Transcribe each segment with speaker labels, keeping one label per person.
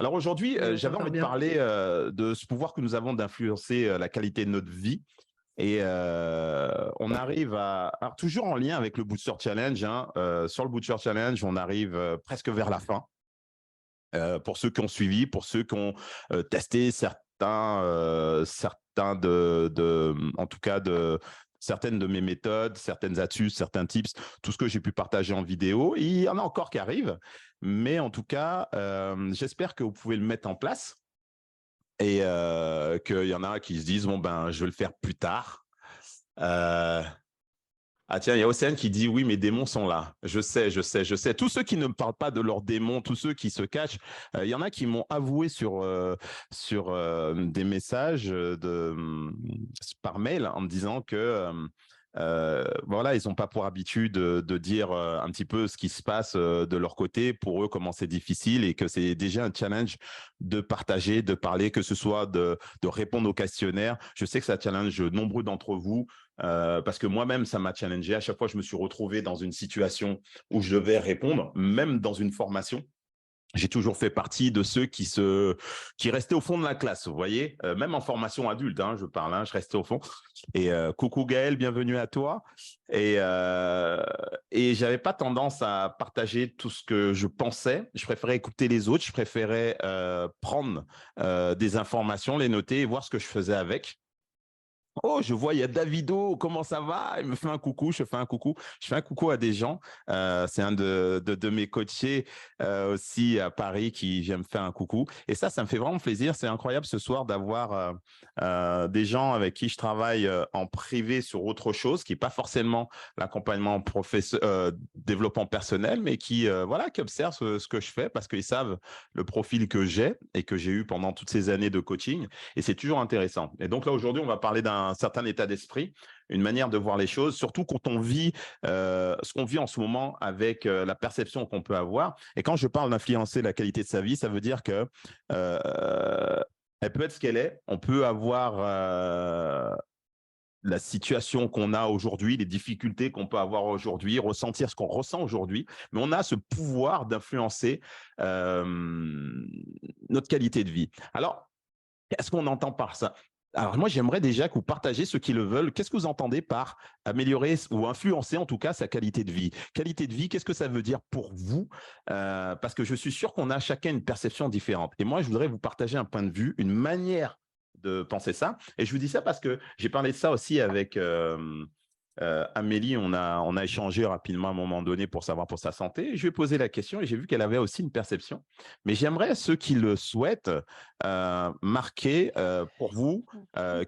Speaker 1: Alors aujourd'hui,
Speaker 2: Oui, on
Speaker 1: j'avais
Speaker 2: t'entend
Speaker 1: envie de
Speaker 2: bien.
Speaker 1: parler de ce pouvoir que nous avons d'influencer la qualité de notre vie. Et on arrive alors, toujours en lien avec le Booster Challenge, hein, sur le Booster Challenge, on arrive presque vers la fin. Pour ceux qui ont suivi, pour ceux qui ont testé certains en tout cas certaines de mes méthodes, certaines astuces, certains tips, tout ce que j'ai pu partager en vidéo. Il y en a encore qui arrivent, mais en tout cas, j'espère que vous pouvez le mettre en place et qu'il y en a qui se disent bon ben je vais le faire plus tard. Euh, ah tiens, il y a Océane qui dit oui, mes démons sont là. Je sais, je sais, je sais. Tous ceux qui ne me parlent pas de leurs démons, tous ceux qui se cachent, il y en a qui m'ont avoué sur des messages par mail en me disant que voilà, ils n'ont pas pour habitude de dire un petit peu ce qui se passe de leur côté, pour eux, comment c'est difficile et que c'est déjà un challenge de partager, de parler, que ce soit de répondre aux questionnaires. Je sais que ça challenge nombreux d'entre vous. Parce que moi-même, ça m'a challengé. À chaque fois, je me suis retrouvé dans une situation où je devais répondre, même dans une formation. J'ai toujours fait partie de ceux qui restaient au fond de la classe, vous voyez, même en formation adulte, hein, je parle, hein, je restais au fond. Et coucou Gaël, bienvenue à toi. Et j'avais pas tendance à partager tout ce que je pensais. Je préférais écouter les autres, je préférais prendre des informations, les noter et voir ce que je faisais avec. Oh, je vois, il y a Davido, comment ça va? Il me fait un coucou, je fais un coucou. Je fais un coucou à des gens. C'est un de mes coachés aussi à Paris qui vient me faire un coucou. Et ça me fait vraiment plaisir. C'est incroyable ce soir d'avoir des gens avec qui je travaille en privé sur autre chose, qui n'est pas forcément l'accompagnement développement personnel, mais qui, voilà, qui observent ce que je fais parce qu'ils savent le profil que j'ai et que j'ai eu pendant toutes ces années de coaching. Et c'est toujours intéressant. Et donc là, aujourd'hui, on va parler d'un certain état d'esprit, une manière de voir les choses, surtout quand on vit ce qu'on vit en ce moment avec la perception qu'on peut avoir. Et quand je parle d'influencer la qualité de sa vie, ça veut dire que elle peut être ce qu'elle est. On peut avoir la situation qu'on a aujourd'hui, les difficultés qu'on peut avoir aujourd'hui, ressentir ce qu'on ressent aujourd'hui, mais on a ce pouvoir d'influencer notre qualité de vie. Alors, qu'est-ce qu'on entend par ça? Alors moi, j'aimerais déjà que vous partagiez, ceux qui le veulent, qu'est-ce que vous entendez par améliorer ou influencer en tout cas sa qualité de vie? Qualité de vie, qu'est-ce que ça veut dire pour vous? Parce que je suis sûr qu'on a chacun une perception différente. Et moi, je voudrais vous partager un point de vue, une manière de penser ça. Et je vous dis ça parce que j'ai parlé de ça aussi avec Amélie. On a échangé rapidement à un moment donné pour savoir pour sa santé. Je lui ai posé la question et j'ai vu qu'elle avait aussi une perception. Mais j'aimerais, ceux qui le souhaitent, marquer pour vous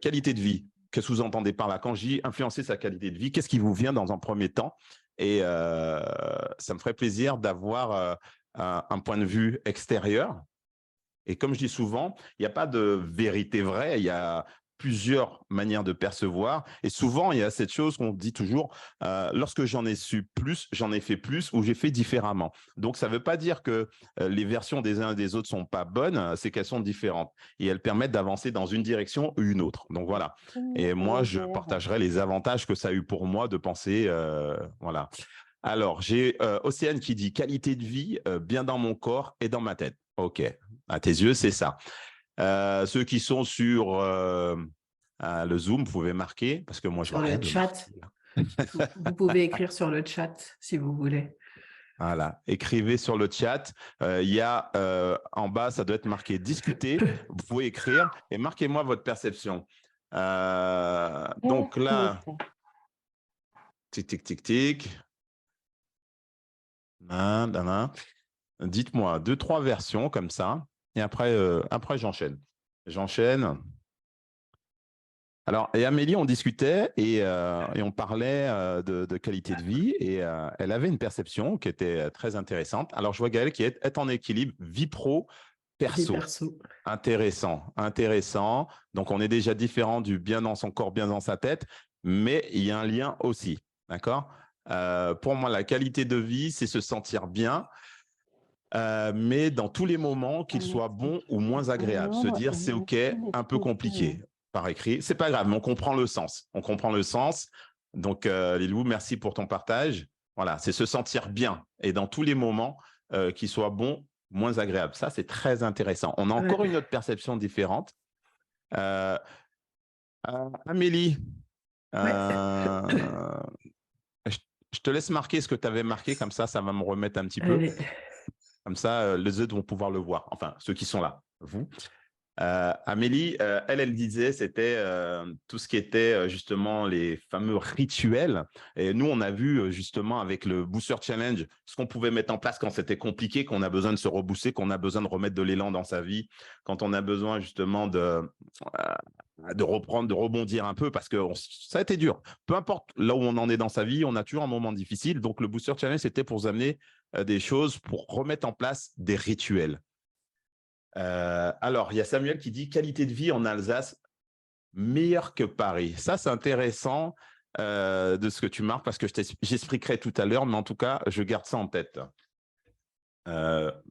Speaker 1: qualité de vie. Qu'est-ce que vous entendez par là? Quand je dis influencer sa qualité de vie, qu'est-ce qui vous vient dans un premier temps? Et ça me ferait plaisir d'avoir un point de vue extérieur. Et comme je dis souvent, il n'y a pas de vérité vraie, il y a plusieurs manières de percevoir. Et souvent, il y a cette chose qu'on dit toujours, lorsque j'en ai su plus, j'en ai fait plus ou j'ai fait différemment. Donc, ça ne veut pas dire que les versions des uns et des autres sont pas bonnes, c'est qu'elles sont différentes. Et elles permettent d'avancer dans une direction ou une autre. Donc, voilà. Et moi, je partagerai les avantages que ça a eu pour moi de penser, voilà. Alors, j'ai Océane qui dit qualité de vie, bien dans mon corps et dans ma tête. OK. À tes yeux, c'est ça. Ceux qui sont sur le Zoom, vous pouvez marquer, parce que moi, je
Speaker 2: Sur
Speaker 1: vois rien
Speaker 2: le
Speaker 1: de
Speaker 2: chat,
Speaker 1: marqué.
Speaker 2: vous pouvez écrire sur le chat si vous voulez.
Speaker 1: Voilà. Écrivez sur le chat. Il y a en bas, ça doit être marqué discuter. Vous pouvez écrire et marquez-moi votre perception. Donc là, tic, tic, tic, tic. Dites-moi deux, trois versions comme ça. Et après j'enchaîne. J'enchaîne. Alors, et Amélie, on discutait et on parlait de qualité de vie et elle avait une perception qui était très intéressante. Alors, je vois Gaëlle qui est en équilibre vie pro,
Speaker 2: Vie
Speaker 1: perso.
Speaker 2: perso.
Speaker 1: Intéressant, intéressant. Donc, on est déjà différent du bien dans son corps, bien dans sa tête, mais il y a un lien aussi. D'accord? Pour moi, la qualité de vie, c'est se sentir bien, mais dans tous les moments, qu'ils soient bons ou moins agréables. Se dire, c'est OK, un peu compliqué par écrit. C'est pas grave, mais on comprend le sens. On comprend le sens. Donc, Lilou, merci pour ton partage. Voilà, c'est se sentir bien et dans tous les moments, qu'ils soient bons moins agréable. Ça, c'est très intéressant. On a encore une autre perception différente. Amélie,
Speaker 2: Ouais.
Speaker 1: euh, je, je te laisse marquer ce que tu avais marqué, comme ça va me remettre un petit peu.
Speaker 2: Allez.
Speaker 1: Comme ça, les autres vont pouvoir le voir. Enfin, ceux qui sont là, vous. Amélie, elle disait, c'était tout ce qui était justement les fameux rituels. Et nous, on a vu justement avec le Booster Challenge ce qu'on pouvait mettre en place quand c'était compliqué, qu'on a besoin de se rebooster, qu'on a besoin de remettre de l'élan dans sa vie, quand on a besoin justement de reprendre, de rebondir un peu, parce que ça a été dur. Peu importe là où on en est dans sa vie, on a toujours un moment difficile. Donc, le Booster Challenge, c'était pour vous amener des choses, pour remettre en place des rituels. Alors, il y a Samuel qui dit qualité de vie en Alsace meilleure que Paris. Ça, c'est intéressant de ce que tu marques parce que j'expliquerai tout à l'heure, mais en tout cas, je garde ça en tête.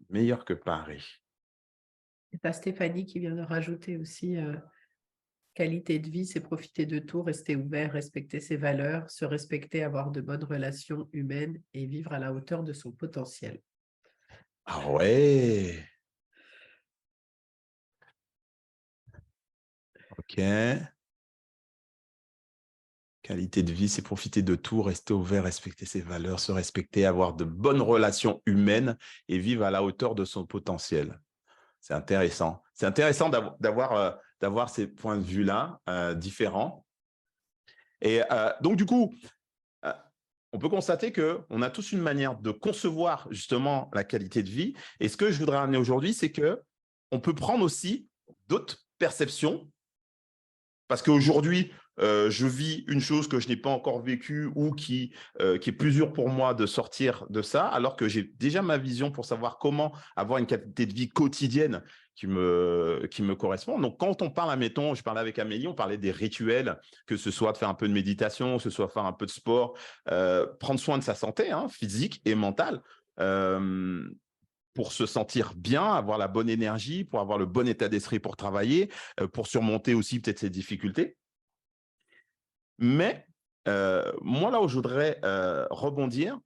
Speaker 1: Meilleure que Paris.
Speaker 2: C'est Stéphanie qui vient de rajouter aussi qualité de vie, c'est profiter de tout, rester ouvert, respecter ses valeurs, se respecter, avoir de bonnes relations humaines et vivre à la hauteur de son potentiel.
Speaker 1: Ah ouais. Ok. Qualité de vie, c'est profiter de tout, rester ouvert, respecter ses valeurs, se respecter, avoir de bonnes relations humaines et vivre à la hauteur de son potentiel. C'est intéressant. C'est intéressant d'avoir ces points de vue-là différents. Et donc, du coup, on peut constater qu'on a tous une manière de concevoir justement la qualité de vie. Et ce que je voudrais amener aujourd'hui, c'est qu'on peut prendre aussi d'autres perceptions. Parce qu'aujourd'hui, je vis une chose que je n'ai pas encore vécue ou qui est plus dur pour moi de sortir de ça, alors que j'ai déjà ma vision pour savoir comment avoir une qualité de vie quotidienne qui me correspond. Donc, quand on parle, admettons, je parlais avec Amélie, on parlait des rituels, que ce soit de faire un peu de méditation, que ce soit faire un peu de sport, prendre soin de sa santé physique et mentale. Pour se sentir bien, avoir la bonne énergie, pour avoir le bon état d'esprit pour travailler, pour surmonter aussi peut-être ses difficultés. Mais moi, là où je voudrais rebondir,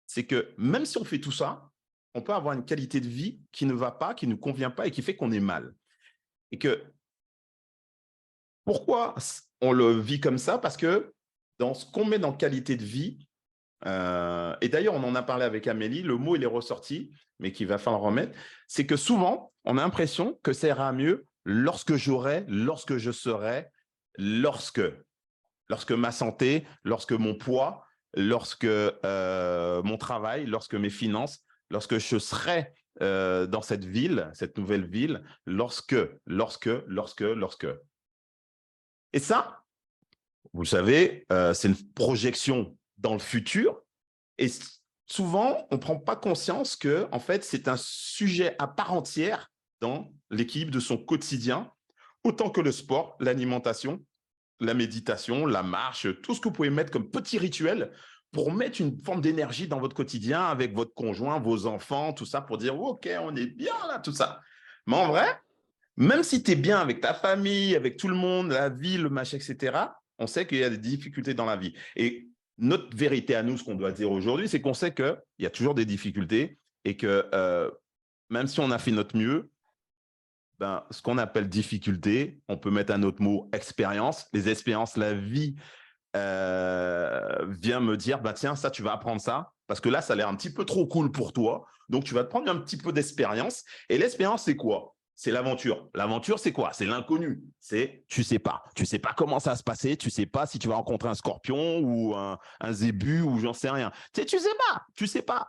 Speaker 1: c'est que même si on fait tout ça, on peut avoir une qualité de vie qui ne va pas, qui ne convient pas et qui fait qu'on est mal. Et que pourquoi on le vit comme ça? Parce que dans ce qu'on met dans qualité de vie, et d'ailleurs, on en a parlé avec Amélie, le mot, il est ressorti, mais qu'il va falloir remettre, c'est que souvent, on a l'impression que ça ira mieux lorsque j'aurai, lorsque je serai, lorsque ma santé, lorsque mon poids, lorsque mon travail, lorsque mes finances, lorsque je serai dans cette ville, cette nouvelle ville, lorsque. Et ça, vous le savez, c'est une projection dans le futur. Et souvent, on ne prend pas conscience que, en fait, c'est un sujet à part entière dans l'équilibre de son quotidien, autant que le sport, l'alimentation, la méditation, la marche, tout ce que vous pouvez mettre comme petit rituel pour mettre une forme d'énergie dans votre quotidien avec votre conjoint, vos enfants, tout ça, pour dire, OK, on est bien là, tout ça. Mais en vrai, même si tu es bien avec ta famille, avec tout le monde, la vie, le machin, etc., on sait qu'il y a des difficultés dans la vie. Et notre vérité à nous, ce qu'on doit dire aujourd'hui, c'est qu'on sait qu'il y a toujours des difficultés et que même si on a fait notre mieux, ben, ce qu'on appelle difficulté, on peut mettre un autre mot, expérience. Les expériences, la vie vient me dire, bah, tiens, ça, tu vas apprendre ça, parce que là, ça a l'air un petit peu trop cool pour toi. Donc, tu vas te prendre un petit peu d'expérience. Et l'expérience, c'est quoi? C'est l'aventure. L'aventure, c'est quoi? C'est l'inconnu. C'est tu sais pas. Tu sais pas comment ça va se passer. Tu sais pas si tu vas rencontrer un scorpion ou un zébu ou j'en sais rien. Tu sais pas. Tu sais pas.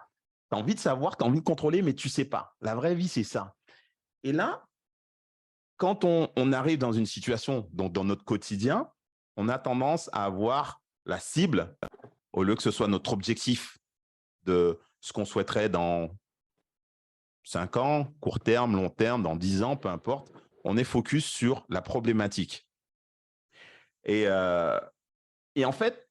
Speaker 1: Tu as envie de savoir, tu as envie de contrôler, mais tu sais pas. La vraie vie, c'est ça. Et là, quand on arrive dans une situation, donc dans notre quotidien, on a tendance à avoir la cible, au lieu que ce soit notre objectif de ce qu'on souhaiterait dans 5 ans, court terme, long terme, dans 10 ans, peu importe, on est focus sur la problématique. Et en fait,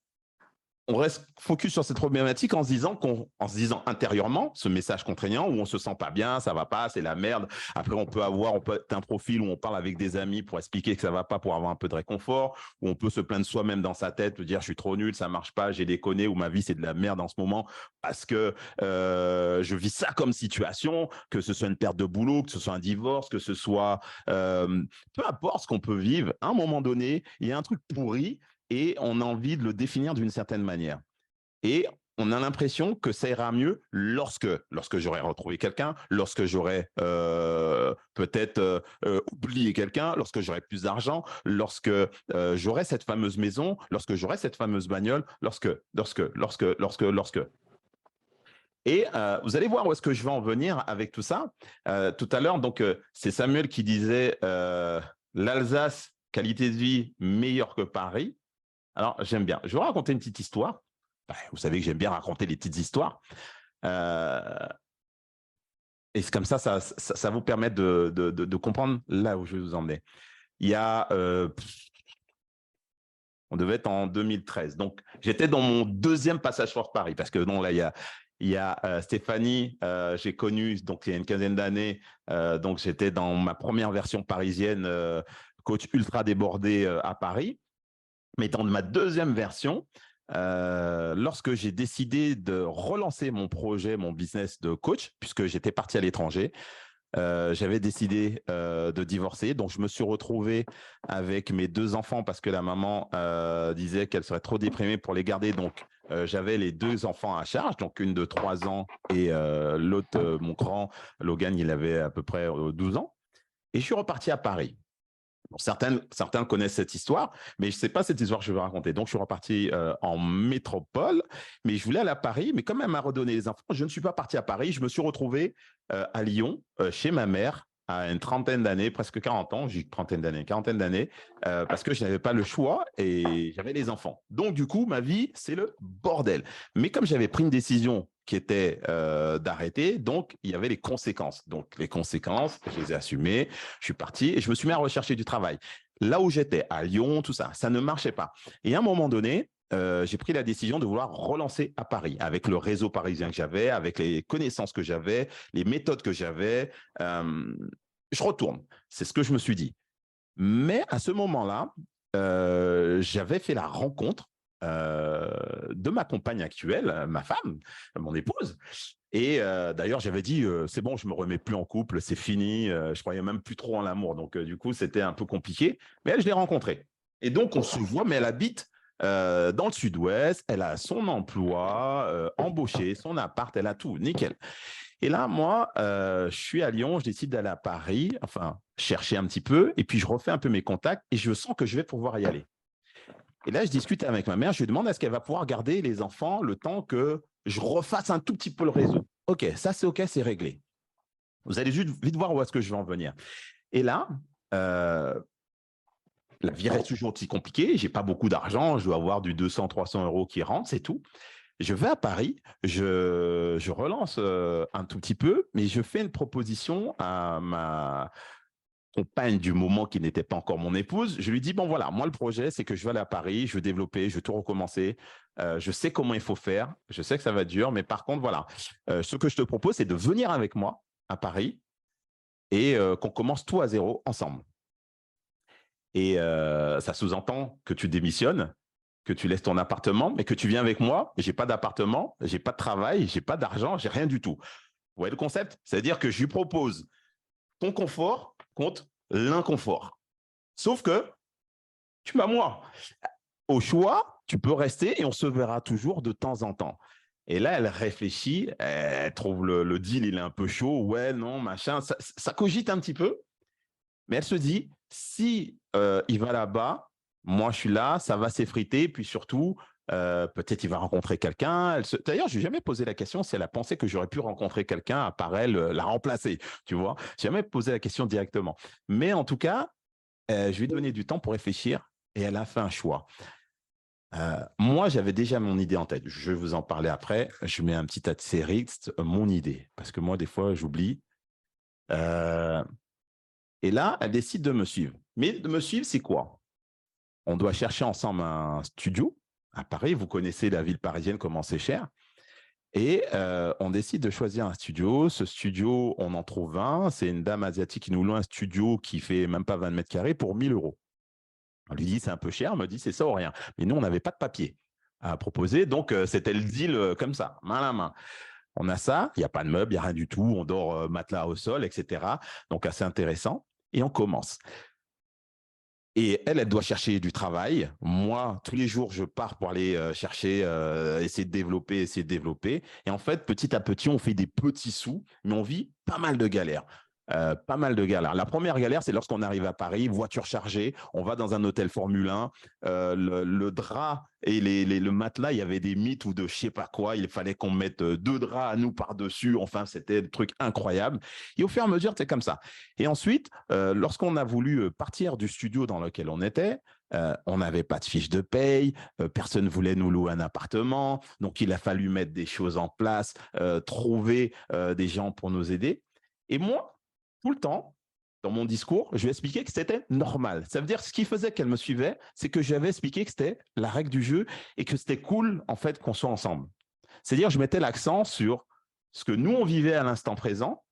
Speaker 1: on reste focus sur cette problématique en se disant intérieurement ce message contraignant où on se sent pas bien, ça va pas, c'est la merde. Après, on peut être un profil où on parle avec des amis pour expliquer que ça va pas, pour avoir un peu de réconfort, où on peut se plaindre soi-même dans sa tête, dire je suis trop nul, ça marche pas, j'ai déconné, ou ma vie c'est de la merde en ce moment parce que je vis ça comme situation, que ce soit une perte de boulot, que ce soit un divorce, que ce soit peu importe ce qu'on peut vivre. À un moment donné, il y a un truc pourri et on a envie de le définir d'une certaine manière. Et on a l'impression que ça ira mieux lorsque j'aurai retrouvé quelqu'un, lorsque j'aurai peut-être oublié quelqu'un, lorsque j'aurai plus d'argent, lorsque j'aurai cette fameuse maison, lorsque j'aurai cette fameuse bagnole, lorsque. Et vous allez voir où est-ce que je vais en venir avec tout ça. Tout à l'heure, donc c'est Samuel qui disait l'Alsace, qualité de vie meilleure que Paris. Alors, j'aime bien. Je vais vous raconter une petite histoire. Vous savez que j'aime bien raconter les petites histoires. Et c'est comme ça vous permet de comprendre là où je vais vous emmener. Il y a, on devait être en 2013. Donc, j'étais dans mon deuxième passage Force Paris parce que non, là, il y a Stéphanie, j'ai connu donc il y a une quinzaine d'années. Donc, j'étais dans ma première version parisienne, coach ultra débordé à Paris. Mais dans ma deuxième version, lorsque j'ai décidé de relancer mon projet, mon business de coach, puisque j'étais parti à l'étranger, j'avais décidé de divorcer. Donc, je me suis retrouvé avec mes 2 enfants parce que la maman disait qu'elle serait trop déprimée pour les garder. Donc, j'avais les 2 enfants à charge, donc une de 3 ans et l'autre, mon grand, Logan, il avait à peu près 12 ans. Et je suis reparti à Paris. Bon, certains connaissent cette histoire, mais je ne sais pas cette histoire que je vais raconter. Donc, je suis reparti en métropole, mais je voulais aller à Paris. Mais comme elle m'a redonné les infos, je ne suis pas parti à Paris. Je me suis retrouvé à Lyon, chez ma mère, à une trentaine d'années, presque 40 ans. J'ai quarantaine d'années, parce que je n'avais pas le choix et j'avais les enfants. Donc, du coup, ma vie, c'est le bordel. Mais comme j'avais pris une décision qui était d'arrêter, donc il y avait les conséquences. Donc, les conséquences, je les ai assumées. Je suis parti et je me suis mis à rechercher du travail. Là où j'étais, à Lyon, tout ça, ça ne marchait pas. Et à un moment donné, j'ai pris la décision de vouloir relancer à Paris, avec le réseau parisien que j'avais, avec les connaissances que j'avais, les méthodes que j'avais. Je retourne. C'est ce que je me suis dit. Mais à ce moment-là, j'avais fait la rencontre de ma compagne actuelle, ma femme, mon épouse. Et d'ailleurs, j'avais dit, c'est bon, je me remets plus en couple, c'est fini. Je croyais même plus trop en l'amour. Donc, du coup, c'était un peu compliqué. Mais elle, je l'ai rencontrée. Et donc, on se voit, mais elle habite dans le sud-ouest. Elle a son emploi, embauché, son appart, elle a tout, nickel. Et là, moi, je suis à Lyon, je décide d'aller à Paris, enfin, chercher un petit peu. Et puis, je refais un peu mes contacts et je sens que je vais pouvoir y aller. Et là, je discute avec ma mère, je lui demande est-ce qu'elle va pouvoir garder les enfants le temps que je refasse un tout petit peu le réseau. OK, ça c'est OK, c'est réglé. Vous allez juste vite voir où est-ce que je vais en venir. Et là, la vie reste toujours aussi compliquée. Je n'ai pas beaucoup d'argent, je dois avoir du 200, 300 euros qui rentrent, c'est tout. Je vais à Paris, je relance un tout petit peu, mais je fais une proposition à ma compagne du moment qui n'était pas encore mon épouse. Je lui dis, bon voilà, moi le projet, c'est que je vais aller à Paris, je veux développer, je veux tout recommencer. Je sais comment il faut faire, je sais que ça va être dur, mais par contre, voilà, ce que je te propose, c'est de venir avec moi à Paris et qu'on commence tout à zéro ensemble. Et ça sous-entend que tu démissionnes, que tu laisses ton appartement, mais que tu viens avec moi. J'ai pas d'appartement, j'ai pas de travail, j'ai pas d'argent, j'ai rien du tout. Vous voyez le concept? C'est-à-dire que je lui propose ton confort contre l'inconfort. Sauf que tu m'as moi. Au choix, tu peux rester et on se verra toujours de temps en temps. Et là, elle réfléchit, elle trouve le deal, il est un peu chaud. Ouais, non, machin. Ça cogite un petit peu, mais elle se dit, si il va là-bas, moi je suis là, ça va s'effriter, puis surtout, peut-être il va rencontrer quelqu'un. D'ailleurs, je n'ai jamais posé la question si elle a pensé que j'aurais pu rencontrer quelqu'un à part elle, la remplacer, tu vois. Je n'ai jamais posé la question directement. Mais en tout cas, je lui ai donné du temps pour réfléchir et elle a fait un choix. Moi, j'avais déjà mon idée en tête. Je vais vous en parler après. Je mets un petit astérisque, mon idée, parce que moi, des fois, j'oublie. Et là, elle décide de me suivre. Mais de me suivre, c'est quoi? On doit chercher ensemble un studio à Paris. Vous connaissez la ville parisienne, comment c'est cher. Et on décide de choisir un studio. Ce studio, on en trouve un. C'est une dame asiatique qui nous loue un studio qui fait même pas 20 mètres carrés pour 1 000 euros. On lui dit, c'est un peu cher. Elle me dit, c'est ça ou rien. Mais nous, on n'avait pas de papier à proposer. Donc, c'était le deal comme ça, main à la main. On a ça, il n'y a pas de meubles, il n'y a rien du tout. On dort matelas au sol, etc. Donc, assez intéressant. Et on commence. Et elle doit chercher du travail. Moi, tous les jours, je pars pour aller chercher, essayer de développer, essayer de développer. Et en fait, petit à petit, on fait des petits sous, mais on vit pas mal de galères. Pas mal de galères. La première galère, c'est lorsqu'on arrive à Paris, voiture chargée, on va dans un hôtel Formule 1, le drap et le matelas, il y avait des mythes ou de je sais pas quoi, il fallait qu'on mette 2 draps à nous par-dessus, enfin, c'était des trucs incroyables. Et au fur et à mesure, c'est comme ça. Et ensuite, lorsqu'on a voulu partir du studio dans lequel on était, on n'avait pas de fiche de paye, personne ne voulait nous louer un appartement, donc il a fallu mettre des choses en place, trouver des gens pour nous aider. Et moi, tout le temps, dans mon discours, je lui ai expliqué que c'était normal. Ça veut dire ce qui faisait qu'elle me suivait, c'est que j'avais expliqué que c'était la règle du jeu et que c'était cool, en fait, qu'on soit ensemble. C'est-à-dire, je mettais l'accent sur ce que nous, on vivait à l'instant présent,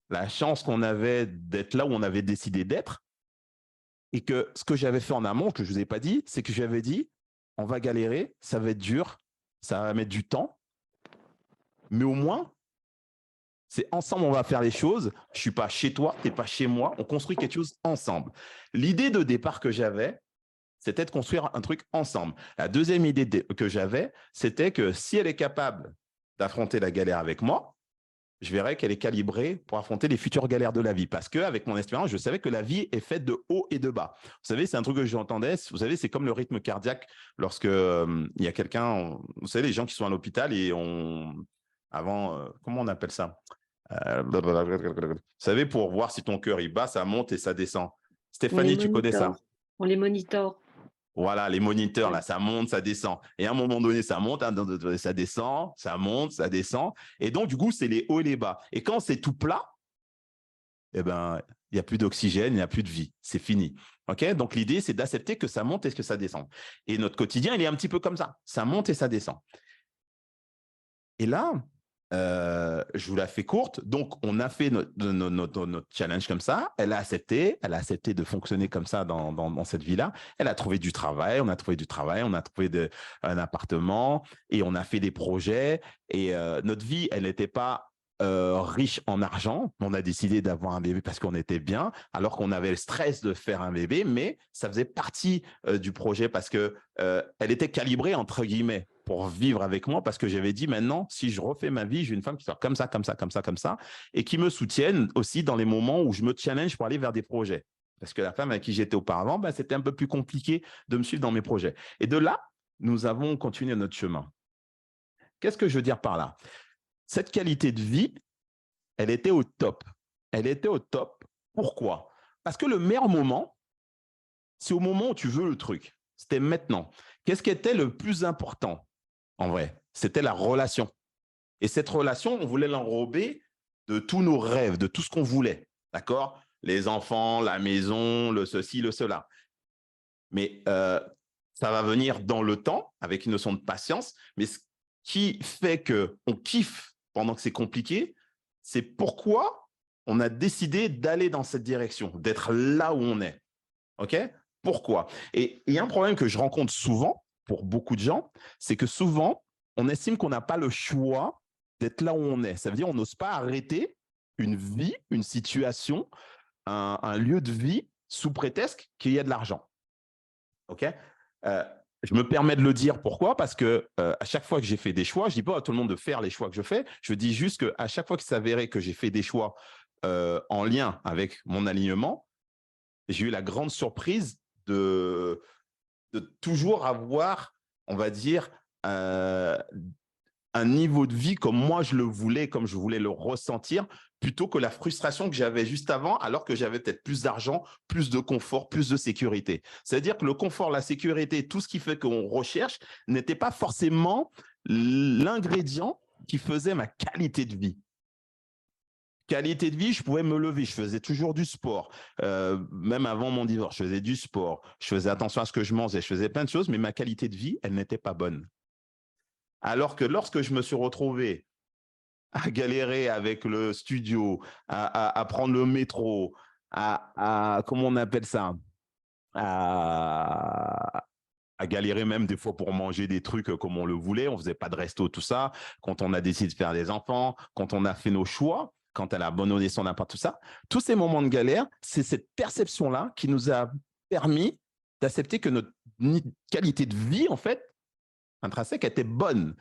Speaker 1: la chance qu'on avait d'être là où on avait décidé d'être, et que ce que j'avais fait en amont, que je ne vous ai pas dit, c'est que j'avais dit, on va galérer, ça va être dur, ça va mettre du temps, mais au moins, c'est ensemble, on va faire les choses. Je ne suis pas chez toi, tu n'es pas chez moi. On construit quelque chose ensemble. L'idée de départ que j'avais, c'était de construire un truc ensemble. La deuxième idée que j'avais, c'était que si elle est capable d'affronter la galère avec moi, je verrais qu'elle est calibrée pour affronter les futures galères de la vie. Parce qu'avec mon expérience, je savais que la vie est faite de hauts et de bas. Vous savez, c'est un truc que j'entendais. Vous savez, c'est comme le rythme cardiaque lorsque il y a quelqu'un, vous savez, les gens qui sont à l'hôpital et avant, comment on appelle ça? Vous savez, pour voir si ton cœur il bat, ça monte et ça descend. Stéphanie, tu connais ça?
Speaker 3: On les monitore.
Speaker 1: Voilà, les moniteurs, là, ça monte, ça descend. Et à un moment donné, ça monte, ça descend, ça monte, ça descend. Et donc, du coup, c'est les hauts et les bas. Et quand c'est tout plat, eh ben, il n'y a plus d'oxygène, il n'y a plus de vie. C'est fini. OK? Donc, l'idée, c'est d'accepter que ça monte et que ça descend. Et notre quotidien, il est un petit peu comme ça. Ça monte et ça descend. Et là, je vous la fais courte. Donc, on a fait notre challenge comme ça. Elle a accepté de fonctionner comme ça dans cette vie-là. Elle a trouvé du travail, on a trouvé un appartement et on a fait des projets. Et notre vie, elle n'était pas riche en argent. On a décidé d'avoir un bébé parce qu'on était bien, alors qu'on avait le stress de faire un bébé, mais ça faisait partie du projet parce que elle était calibrée, entre guillemets, pour vivre avec moi, parce que j'avais dit maintenant, si je refais ma vie, j'ai une femme qui soit comme ça, comme ça, comme ça, comme ça, et qui me soutienne aussi dans les moments où je me challenge pour aller vers des projets. Parce que la femme avec qui j'étais auparavant, ben, c'était un peu plus compliqué de me suivre dans mes projets. Et de là, nous avons continué notre chemin. Qu'est-ce que je veux dire par là? Cette qualité de vie, elle était au top. Elle était au top. Pourquoi? Parce que le meilleur moment, c'est au moment où tu veux le truc. C'était maintenant. Qu'est-ce qui était le plus important? En vrai, c'était la relation. Et cette relation, on voulait l'enrober de tous nos rêves, de tout ce qu'on voulait. D'accord? Les enfants, la maison, le ceci, le cela. Mais ça va venir dans le temps, avec une notion de patience. Mais ce qui fait qu'on kiffe pendant que c'est compliqué, c'est pourquoi on a décidé d'aller dans cette direction, d'être là où on est. OK? Pourquoi? Et il y a un problème que je rencontre souvent pour beaucoup de gens, c'est que souvent, on estime qu'on n'a pas le choix d'être là où on est. Ça veut dire qu'on n'ose pas arrêter une vie, une situation, un lieu de vie sous prétexte qu'il y a de l'argent. OK? Je me permets de le dire. Pourquoi? Parce que à chaque fois que j'ai fait des choix, je ne dis pas à tout le monde de faire les choix que je fais. Je dis juste qu'à chaque fois qu'il s'avérait que j'ai fait des choix en lien avec mon alignement, j'ai eu la grande surprise de toujours avoir, on va dire, un niveau de vie comme moi je le voulais, comme je voulais le ressentir, plutôt que la frustration que j'avais juste avant, alors que j'avais peut-être plus d'argent, plus de confort, plus de sécurité. C'est-à-dire que le confort, la sécurité, tout ce qui fait qu'on recherche n'était pas forcément l'ingrédient qui faisait ma qualité de vie. Qualité de vie, je pouvais me lever, je faisais toujours du sport. Même avant mon divorce, je faisais du sport, je faisais attention à ce que je mangeais, je faisais plein de choses, mais ma qualité de vie, elle n'était pas bonne. Alors que lorsque je me suis retrouvé à galérer avec le studio, à prendre le métro, comment on appelle ça, à, à galérer même des fois pour manger des trucs comme on le voulait, on faisait pas de resto, tout ça, quand on a décidé de faire des enfants, quand on a fait nos choix, quand elle a abandonné son appart, tout ça, tous ces moments de galère, c'est cette perception-là qui nous a permis d'accepter que notre qualité de vie, en fait, intrinsèque, était bonne.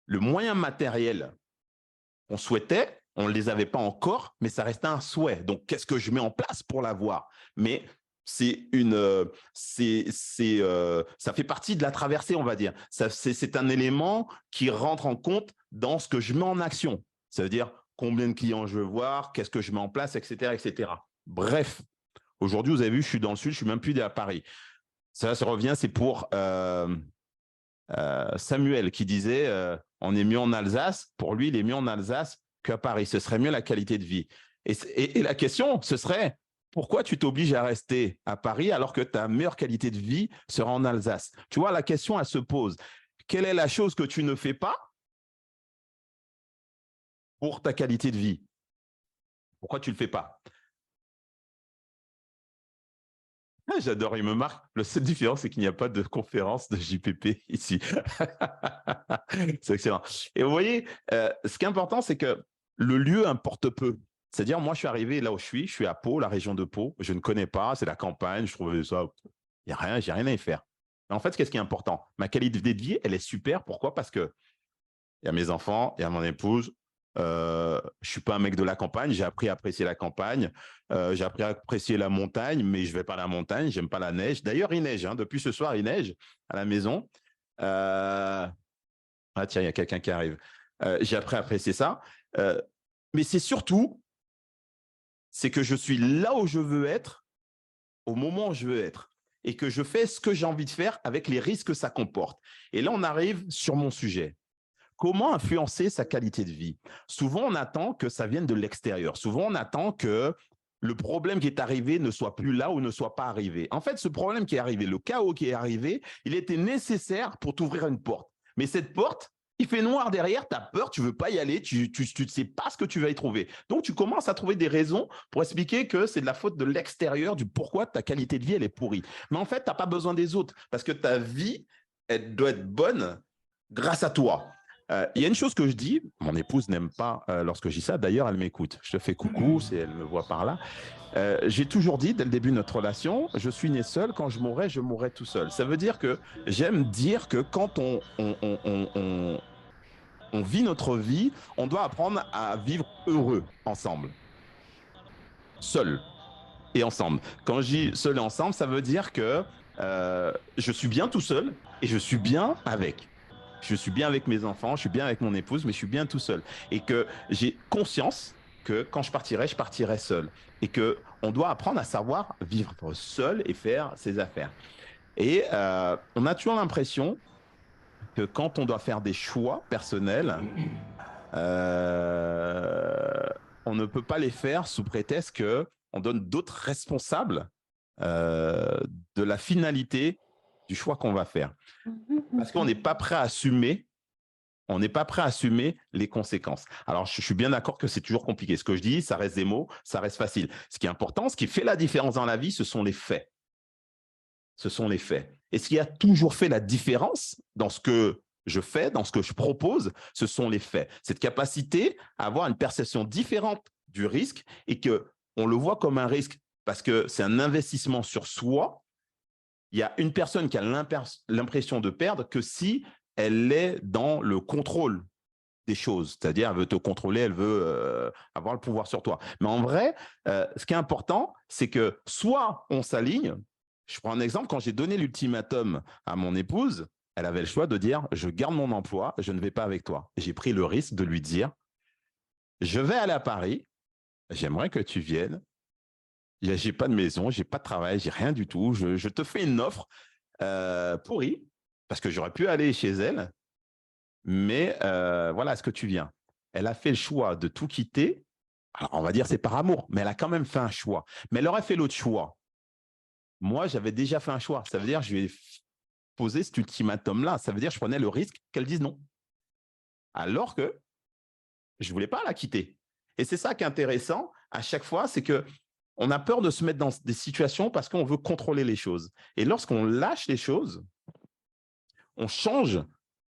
Speaker 1: Le moyen matériel qu'on souhaitait, on ne les avait pas encore, mais ça restait un souhait. Donc, qu'est-ce que je mets en place pour l'avoir? Mais c'est ça fait partie de la traversée, on va dire. C'est un élément qui rentre en compte dans ce que je mets en action. Ça veut dire combien de clients je veux voir, qu'est-ce que je mets en place, etc., etc. Bref, aujourd'hui, vous avez vu, je suis dans le sud, je suis même plus à Paris. Ça revient, c'est pour Samuel qui disait on est mieux en Alsace. Pour lui, il est mieux en Alsace qu'à Paris. Ce serait mieux la qualité de vie. Et la question, ce serait pourquoi tu t'obliges à rester à Paris alors que ta meilleure qualité de vie sera en Alsace? Tu vois, la question, elle se pose. Quelle est la chose que tu ne fais pas pour ta qualité de vie? Pourquoi tu ne le fais pas? J'adore, il me marque. La seule différence, c'est qu'il n'y a pas de conférence de JPP ici. C'est excellent. Et vous voyez, ce qui est important, c'est que le lieu importe peu. C'est-à-dire, moi, je suis arrivé là où je suis à Pau, la région de Pau. Je ne connais pas, c'est la campagne, je trouvais ça, il n'y a rien, j'ai rien à y faire. Mais en fait, qu'est-ce qui est important? Ma qualité de vie, elle est super. Pourquoi? Parce que il y a mes enfants, il y a mon épouse. Je suis pas un mec de la campagne. J'ai appris à apprécier la campagne. J'ai appris à apprécier la montagne, mais je vais pas à la montagne. J'aime pas la neige. D'ailleurs, il neige. Hein. Depuis ce soir, il neige à la maison. Ah tiens, il y a quelqu'un qui arrive. J'ai appris à apprécier ça. Mais c'est surtout, c'est que je suis là où je veux être, au moment où je veux être, et que je fais ce que j'ai envie de faire avec les risques que ça comporte. Et là, on arrive sur mon sujet. Comment influencer sa qualité de vie? Souvent, on attend que ça vienne de l'extérieur. Souvent, on attend que le problème qui est arrivé ne soit plus là ou ne soit pas arrivé. En fait, ce problème qui est arrivé, le chaos qui est arrivé, il était nécessaire pour t'ouvrir une porte. Mais cette porte, il fait noir derrière, tu as peur, tu ne veux pas y aller, tu ne sais pas ce que tu vas y trouver. Donc, tu commences à trouver des raisons pour expliquer que c'est de la faute de l'extérieur, du pourquoi ta qualité de vie, elle est pourrie. Mais en fait, tu n'as pas besoin des autres parce que ta vie, elle doit être bonne grâce à toi. Il y a une chose que je dis, mon épouse n'aime pas lorsque je dis ça, d'ailleurs elle m'écoute. Je te fais coucou, si elle me voit par là. J'ai toujours dit, dès le début de notre relation, je suis né seul, quand je mourrai tout seul. Ça veut dire que j'aime dire que quand on vit notre vie, on doit apprendre à vivre heureux ensemble, seul et ensemble. Quand je dis seul et ensemble, ça veut dire que je suis bien tout seul et je suis bien avec. Je suis bien avec mes enfants, je suis bien avec mon épouse, mais je suis bien tout seul. Et que j'ai conscience que quand je partirai seul. Et que on doit apprendre à savoir vivre seul et faire ses affaires. Et on a toujours l'impression que quand on doit faire des choix personnels, euh, on ne peut pas les faire sous prétexte que on donne d'autres responsables euh, de la finalité du choix qu'on va faire. Parce qu'on n'est pas prêt à assumer on n'est pas prêt à assumer les conséquences. Alors, je suis bien d'accord que c'est toujours compliqué. Ce que je dis, ça reste des mots, ça reste facile. Ce qui est important, ce qui fait la différence dans la vie, ce sont les faits. Ce sont les faits. Et ce qui a toujours fait la différence dans ce que je fais, dans ce que je propose, ce sont les faits. Cette capacité à avoir une perception différente du risque et qu'on le voit comme un risque parce que c'est un investissement sur soi. Il y a une personne qui a l'impression de perdre que si elle est dans le contrôle des choses, c'est-à-dire elle veut te contrôler, elle veut avoir le pouvoir sur toi. Mais en vrai, ce qui est important, c'est que soit on s'aligne, je prends un exemple, quand j'ai donné l'ultimatum à mon épouse, elle avait le choix de dire, je garde mon emploi, je ne vais pas avec toi. J'ai pris le risque de lui dire, je vais aller à Paris, j'aimerais que tu viennes, j'ai pas de maison, j'ai pas de travail, j'ai rien du tout, je te fais une offre pourrie, parce que j'aurais pu aller chez elle, mais voilà, est-ce que tu viens? Elle a fait le choix de tout quitter Alors, on va dire c'est par amour, mais elle a quand même fait un choix. Mais elle aurait fait l'autre choix. Moi, j'avais déjà fait un choix. Ça veut dire que je lui ai posé cet ultimatum-là. Ça veut dire que je prenais le risque qu'elle dise non. Alors que je ne voulais pas la quitter. Et c'est ça qui est intéressant à chaque fois, c'est que on a peur de se mettre dans des situations parce qu'on veut contrôler les choses. Et lorsqu'on lâche les choses, on change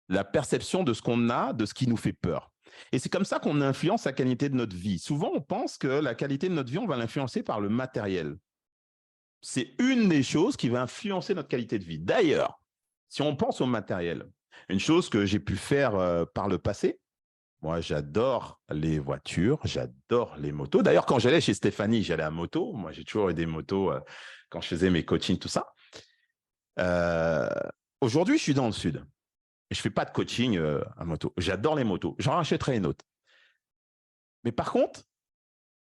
Speaker 1: la perception de ce qu'on a, de ce qui nous fait peur. Et c'est comme ça qu'on influence la qualité de notre vie. Souvent, on pense que la qualité de notre vie, on va l'influencer par le matériel. C'est une des choses qui va influencer notre qualité de vie. D'ailleurs, si on pense au matériel, une chose que j'ai pu faire par le passé, moi, j'adore les voitures, j'adore les motos. D'ailleurs, quand j'allais chez Stéphanie, j'allais à moto. Moi, j'ai toujours eu des motos quand je faisais mes coachings, tout ça. Euh, Aujourd'hui, je suis dans le sud. Je ne fais pas de coaching à moto. J'adore les motos. J'en rachèterai une autre. Mais par contre,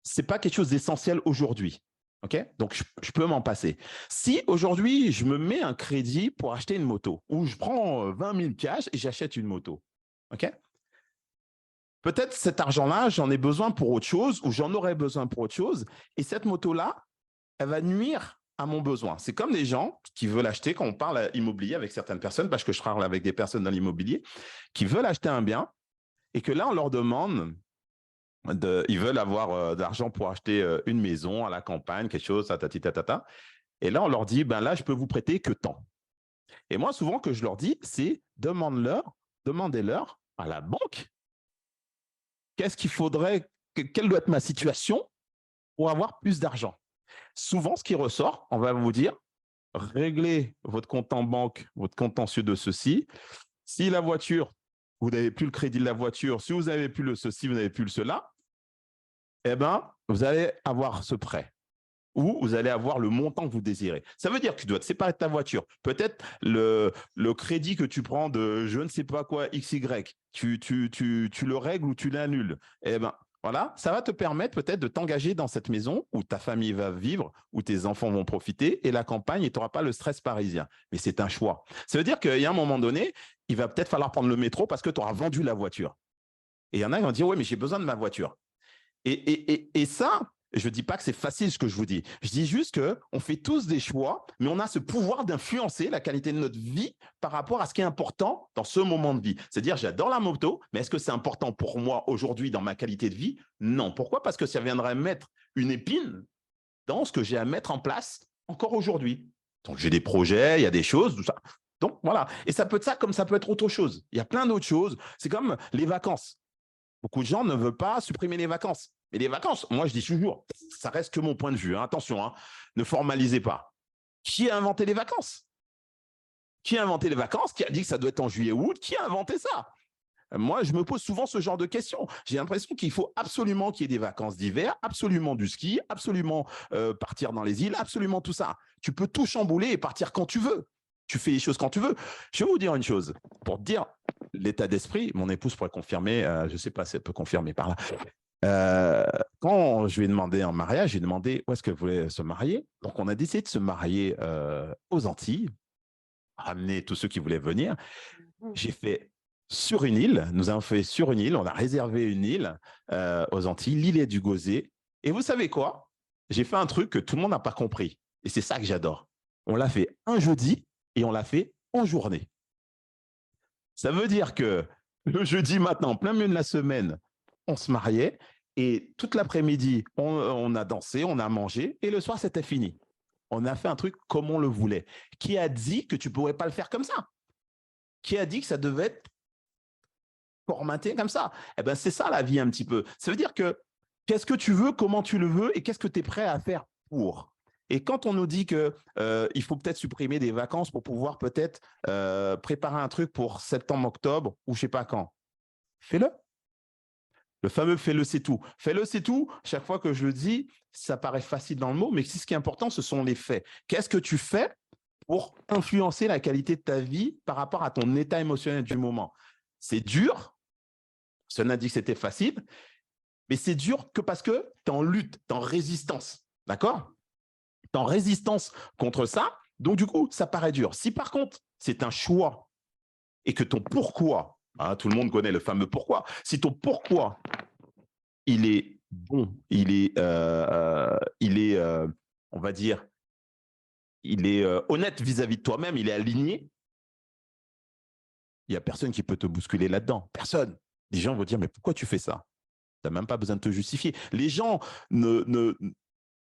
Speaker 1: ce n'est pas quelque chose d'essentiel aujourd'hui. Okay, donc, je peux m'en passer. Si aujourd'hui, je me mets un crédit pour acheter une moto, ou je prends 20 000 cash et j'achète une moto, ok, peut-être cet argent-là, j'en ai besoin pour autre chose, ou j'en aurais besoin pour autre chose, et cette moto-là, elle va nuire à mon besoin. C'est comme les gens qui veulent acheter, quand on parle immobilier avec certaines personnes, parce que je parle avec des personnes dans l'immobilier, qui veulent acheter un bien, et que là, on leur demande ils veulent avoir de l'argent pour acheter une maison à la campagne, quelque chose, tatati tatata. Et là, on leur dit, ben là, je peux vous prêter que tant. Et moi, souvent, que je leur dis, c'est demandez-leur à la banque, qu'est-ce qu'il faudrait, quelle doit être ma situation pour avoir plus d'argent. Souvent, ce qui ressort, on va vous dire, réglez votre compte en banque, votre contentieux de ceci. Si la voiture, vous n'avez plus le crédit de la voiture, si vous n'avez plus le ceci, vous n'avez plus le cela, eh bien, vous allez avoir ce prêt ou vous allez avoir le montant que vous désirez. Ça veut dire que tu dois te séparer de ta voiture. Peut-être le crédit que tu prends de je ne sais pas quoi, XY, tu le règles ou tu l'annules. Eh bien, voilà, ça va te permettre peut-être de t'engager dans cette maison où ta famille va vivre, où tes enfants vont profiter et la campagne, et tu n'auras pas le stress parisien. Mais c'est un choix. Ça veut dire qu'il y a un moment donné, il va peut-être falloir prendre le métro parce que tu auras vendu la voiture. Et il y en a qui vont dire, oui, mais j'ai besoin de ma voiture. Et ça, je ne dis pas que c'est facile ce que je vous dis. Je dis juste qu'on fait tous des choix, mais on a ce pouvoir d'influencer la qualité de notre vie par rapport à ce qui est important dans ce moment de vie. C'est-à-dire, j'adore la moto, mais est-ce que c'est important pour moi aujourd'hui dans ma qualité de vie? Non. Pourquoi? Parce que ça viendrait mettre une épine dans ce que j'ai à mettre en place encore aujourd'hui. Donc, j'ai des projets, il y a des choses, tout ça. Donc, voilà. Et ça peut être ça comme ça peut être autre chose. Il y a plein d'autres choses. C'est comme les vacances. Beaucoup de gens ne veulent pas supprimer les vacances. Mais les vacances, moi, je dis toujours, ça reste que mon point de vue. Hein. Attention, hein, ne formalisez pas. Qui a inventé les vacances? Qui a inventé les vacances? Qui a dit que ça doit être en juillet-août? Qui a inventé ça? Moi, je me pose souvent ce genre de questions. J'ai l'impression qu'il faut absolument qu'il y ait des vacances d'hiver, absolument du ski, absolument partir dans les îles, absolument tout ça. Tu peux tout chambouler et partir quand tu veux. Tu fais les choses quand tu veux. Je vais vous dire une chose. Pour te dire l'état d'esprit, mon épouse pourrait confirmer, je ne sais pas si elle peut confirmer par là. Quand je lui ai demandé en mariage, j'ai demandé où est-ce qu'elle voulait se marier. Donc, on a décidé de se marier aux Antilles, ramener tous ceux qui voulaient venir. J'ai fait sur une île, nous avons fait sur une île, on a réservé une île aux Antilles, l'île du Gauzet. Et vous savez quoi? J'ai fait un truc que tout le monde n'a pas compris. Et c'est ça que j'adore. On l'a fait un jeudi et on l'a fait en journée. Ça veut dire que le jeudi matin, en plein milieu de la semaine, on se mariait et toute l'après-midi, on a dansé, on a mangé et le soir, c'était fini. On a fait un truc comme on le voulait. Qui a dit que tu ne pourrais pas le faire comme ça? Qui a dit que ça devait être formaté comme ça? Eh bien, c'est ça la vie un petit peu. Ça veut dire que qu'est-ce que tu veux, comment tu le veux et qu'est-ce que tu es prêt à faire pour? Et quand on nous dit que il faut peut-être supprimer des vacances pour pouvoir peut-être préparer un truc pour septembre, octobre ou je ne sais pas quand, fais-le. Le fameux fais-le, c'est tout. Fais-le, c'est tout. Chaque fois que je le dis, ça paraît facile dans le mot, mais ce qui est important, ce sont les faits. Qu'est-ce que tu fais pour influencer la qualité de ta vie par rapport à ton état émotionnel du moment? C'est dur. Ça n'a dit que c'était facile, mais c'est dur que parce que tu es en lutte, tu es en résistance. D'accord? Tu es en résistance contre ça. Donc, du coup, ça paraît dur. Si par contre, c'est un choix et que ton pourquoi, hein, tout le monde connaît le fameux pourquoi, si ton pourquoi, il est bon, on va dire, il est honnête vis-à-vis de toi-même, il est aligné, il n'y a personne qui peut te bousculer là-dedans. Personne. Les gens vont dire, mais pourquoi tu fais ça? Tu n'as même pas besoin de te justifier. Les gens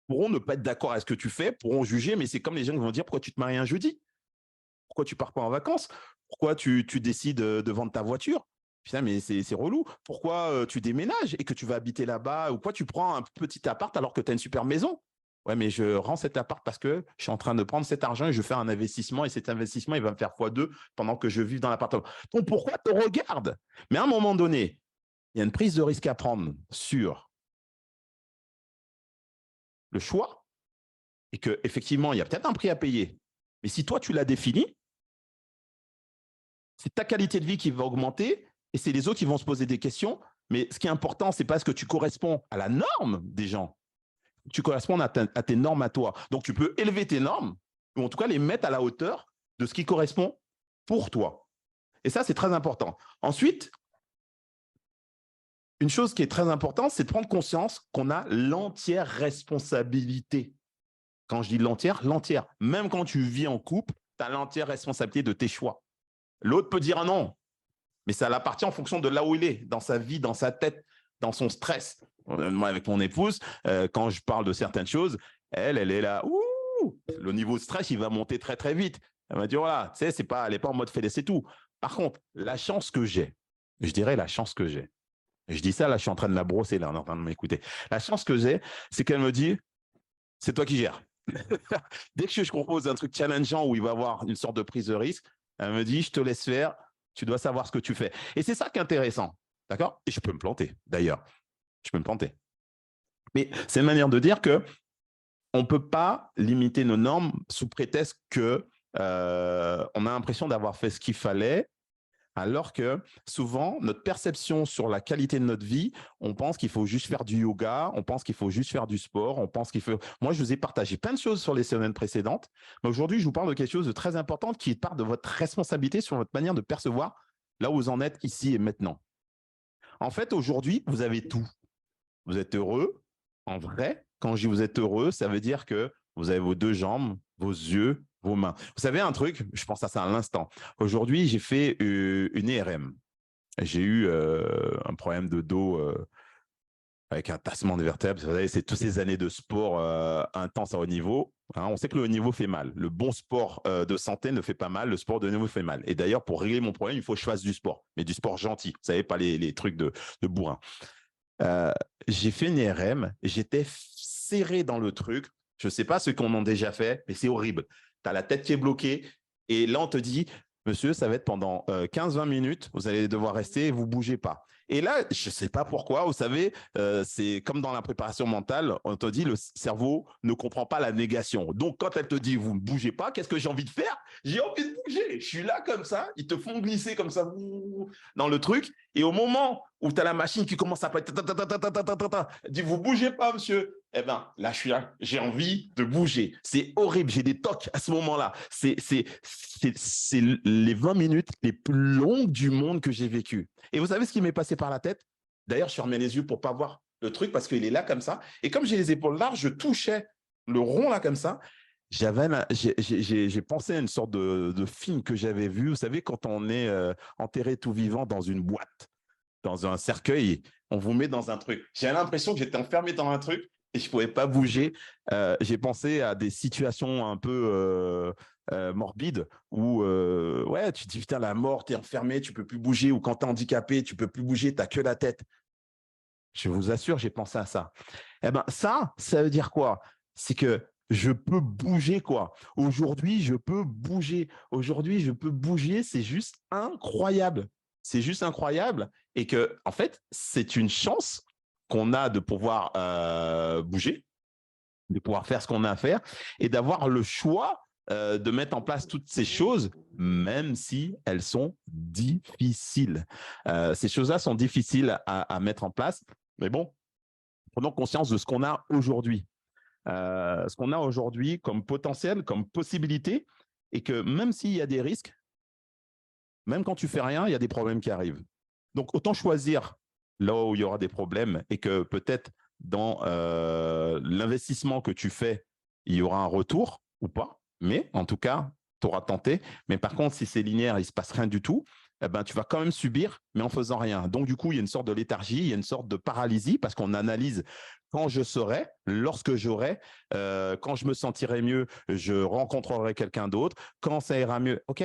Speaker 1: pourront ne pas être d'accord avec ce que tu fais, pourront juger, mais c'est comme les gens qui vont dire, pourquoi tu te maries un jeudi? Pourquoi tu pars pas en vacances? Pourquoi tu décides de vendre ta voiture? Putain, mais c'est relou. Pourquoi tu déménages et que tu vas habiter là-bas? Ou quoi, tu prends un petit appart alors que tu as une super maison? Ouais, mais je rends cet appart parce que je suis en train de prendre cet argent et je fais un investissement et cet investissement, il va me faire x2 pendant que je vis dans l'appartement. Donc, pourquoi te regarde? Mais à un moment donné, il y a une prise de risque à prendre sur le choix et qu'effectivement, il y a peut-être un prix à payer. Mais si toi, tu l'as défini, c'est ta qualité de vie qui va augmenter et c'est les autres qui vont se poser des questions. Mais ce qui est important, c'est pas ce que tu corresponds à la norme des gens. Tu corresponds à tes normes à toi. Donc, tu peux élever tes normes ou en tout cas les mettre à la hauteur de ce qui correspond pour toi. Et ça, c'est très important. Ensuite, une chose qui est très importante, c'est de prendre conscience qu'on a l'entière responsabilité. Quand je dis l'entière, l'entière. Même quand tu vis en couple, tu as l'entière responsabilité de tes choix. L'autre peut dire ah non, mais ça l'appartient en fonction de là où il est, dans sa vie, dans sa tête, dans son stress. Moi, avec mon épouse, quand je parle de certaines choses, elle est là. Ouh, le niveau de stress, il va monter très, très vite. Elle m'a dit, voilà, tu sais, elle n'est pas en mode fais laisser tout. Par contre, la chance que j'ai, je dirais la chance que j'ai, je dis ça, là, je suis en train de la brosser, là, en train de m'écouter. La chance que j'ai, c'est qu'elle me dit, c'est toi qui gères. Dès que je propose un truc challengeant où il va y avoir une sorte de prise de risque, elle me dit, je te laisse faire, tu dois savoir ce que tu fais. Et c'est ça qui est intéressant, d'accord? Et je peux me planter, d'ailleurs. Je peux me planter. Mais c'est une manière de dire que on ne peut pas limiter nos normes sous prétexte que on a l'impression d'avoir fait ce qu'il fallait, alors que souvent, notre perception sur la qualité de notre vie, on pense qu'il faut juste faire du yoga, on pense qu'il faut juste faire du sport, on pense qu'il faut... Moi, je vous ai partagé plein de choses sur les semaines précédentes, mais aujourd'hui, je vous parle de quelque chose de très important qui est part de votre responsabilité sur votre manière de percevoir là où vous en êtes ici et maintenant. En fait, aujourd'hui, vous avez tout. Vous êtes heureux, en vrai. Quand je dis vous êtes heureux, ça veut dire que vous avez vos deux jambes, vos yeux, vos mains. Vous savez un truc, je pense à ça à l'instant. Aujourd'hui, j'ai fait une IRM. J'ai eu un problème de dos avec un tassement de vertèbres. Vous savez, c'est toutes ces années de sport intense à haut niveau. Hein, on sait que le haut niveau fait mal. Le bon sport de santé ne fait pas mal. Le sport de haut niveau fait mal. Et d'ailleurs, pour régler mon problème, il faut que je fasse du sport. Mais du sport gentil. Vous savez, pas les trucs de bourrin. J'ai fait une IRM, j'étais serré dans le truc. Je ne sais pas ceux qu'on a déjà fait, mais c'est horrible. Tu as la tête qui est bloquée et là, on te dit, monsieur, ça va être pendant 15-20 minutes, vous allez devoir rester, vous ne bougez pas. Et là, je ne sais pas pourquoi, vous savez, c'est comme dans la préparation mentale, on te dit, le cerveau ne comprend pas la négation. Donc, quand elle te dit, vous ne bougez pas, qu'est-ce que j'ai envie de faire? J'ai envie de bouger. Je suis là comme ça, ils te font glisser comme ça dans le truc. Et au moment où tu as la machine qui commence à dit, vous ne bougez pas, monsieur. Eh bien, là, je suis là, j'ai envie de bouger. C'est horrible, j'ai des tocs à ce moment-là. C'est les 20 minutes les plus longues du monde que j'ai vécues. Et vous savez ce qui m'est passé par la tête? D'ailleurs, je fermais les yeux pour ne pas voir le truc parce qu'il est là comme ça. Et comme j'ai les épaules larges, je touchais le rond là comme ça. J'ai pensé à une sorte de film que j'avais vu. Vous savez, quand on est enterré tout vivant dans une boîte, dans un cercueil, on vous met dans un truc. J'ai l'impression que j'étais enfermé dans un truc et je ne pouvais pas bouger. J'ai pensé à des situations un peu morbides où ouais, tu te dis, putain, la mort, tu es enfermé, tu ne peux plus bouger. Ou quand tu es handicapé, tu ne peux plus bouger, tu n'as que la tête. Je vous assure, j'ai pensé à ça. Eh ben, ça veut dire quoi? C'est que je peux bouger, quoi. Aujourd'hui, je peux bouger. Aujourd'hui, je peux bouger. C'est juste incroyable. C'est juste incroyable. Et que, en fait, c'est une chance qu'on a de pouvoir bouger, de pouvoir faire ce qu'on a à faire et d'avoir le choix de mettre en place toutes ces choses, même si elles sont difficiles. Ces choses-là sont difficiles à mettre en place, mais bon, prenons conscience de ce qu'on a aujourd'hui. Ce qu'on a aujourd'hui comme potentiel, comme possibilité, et que même s'il y a des risques, même quand tu fais rien, il y a des problèmes qui arrivent. Donc, autant choisir là où il y aura des problèmes et que peut-être dans l'investissement que tu fais, il y aura un retour ou pas, mais en tout cas, tu auras tenté. Mais par contre, si c'est linéaire, il ne se passe rien du tout, eh ben, tu vas quand même subir, mais en faisant rien. Donc, du coup, il y a une sorte de léthargie, il y a une sorte de paralysie parce qu'on analyse quand je serai, lorsque j'aurai, quand je me sentirai mieux, je rencontrerai quelqu'un d'autre, quand ça ira mieux. OK,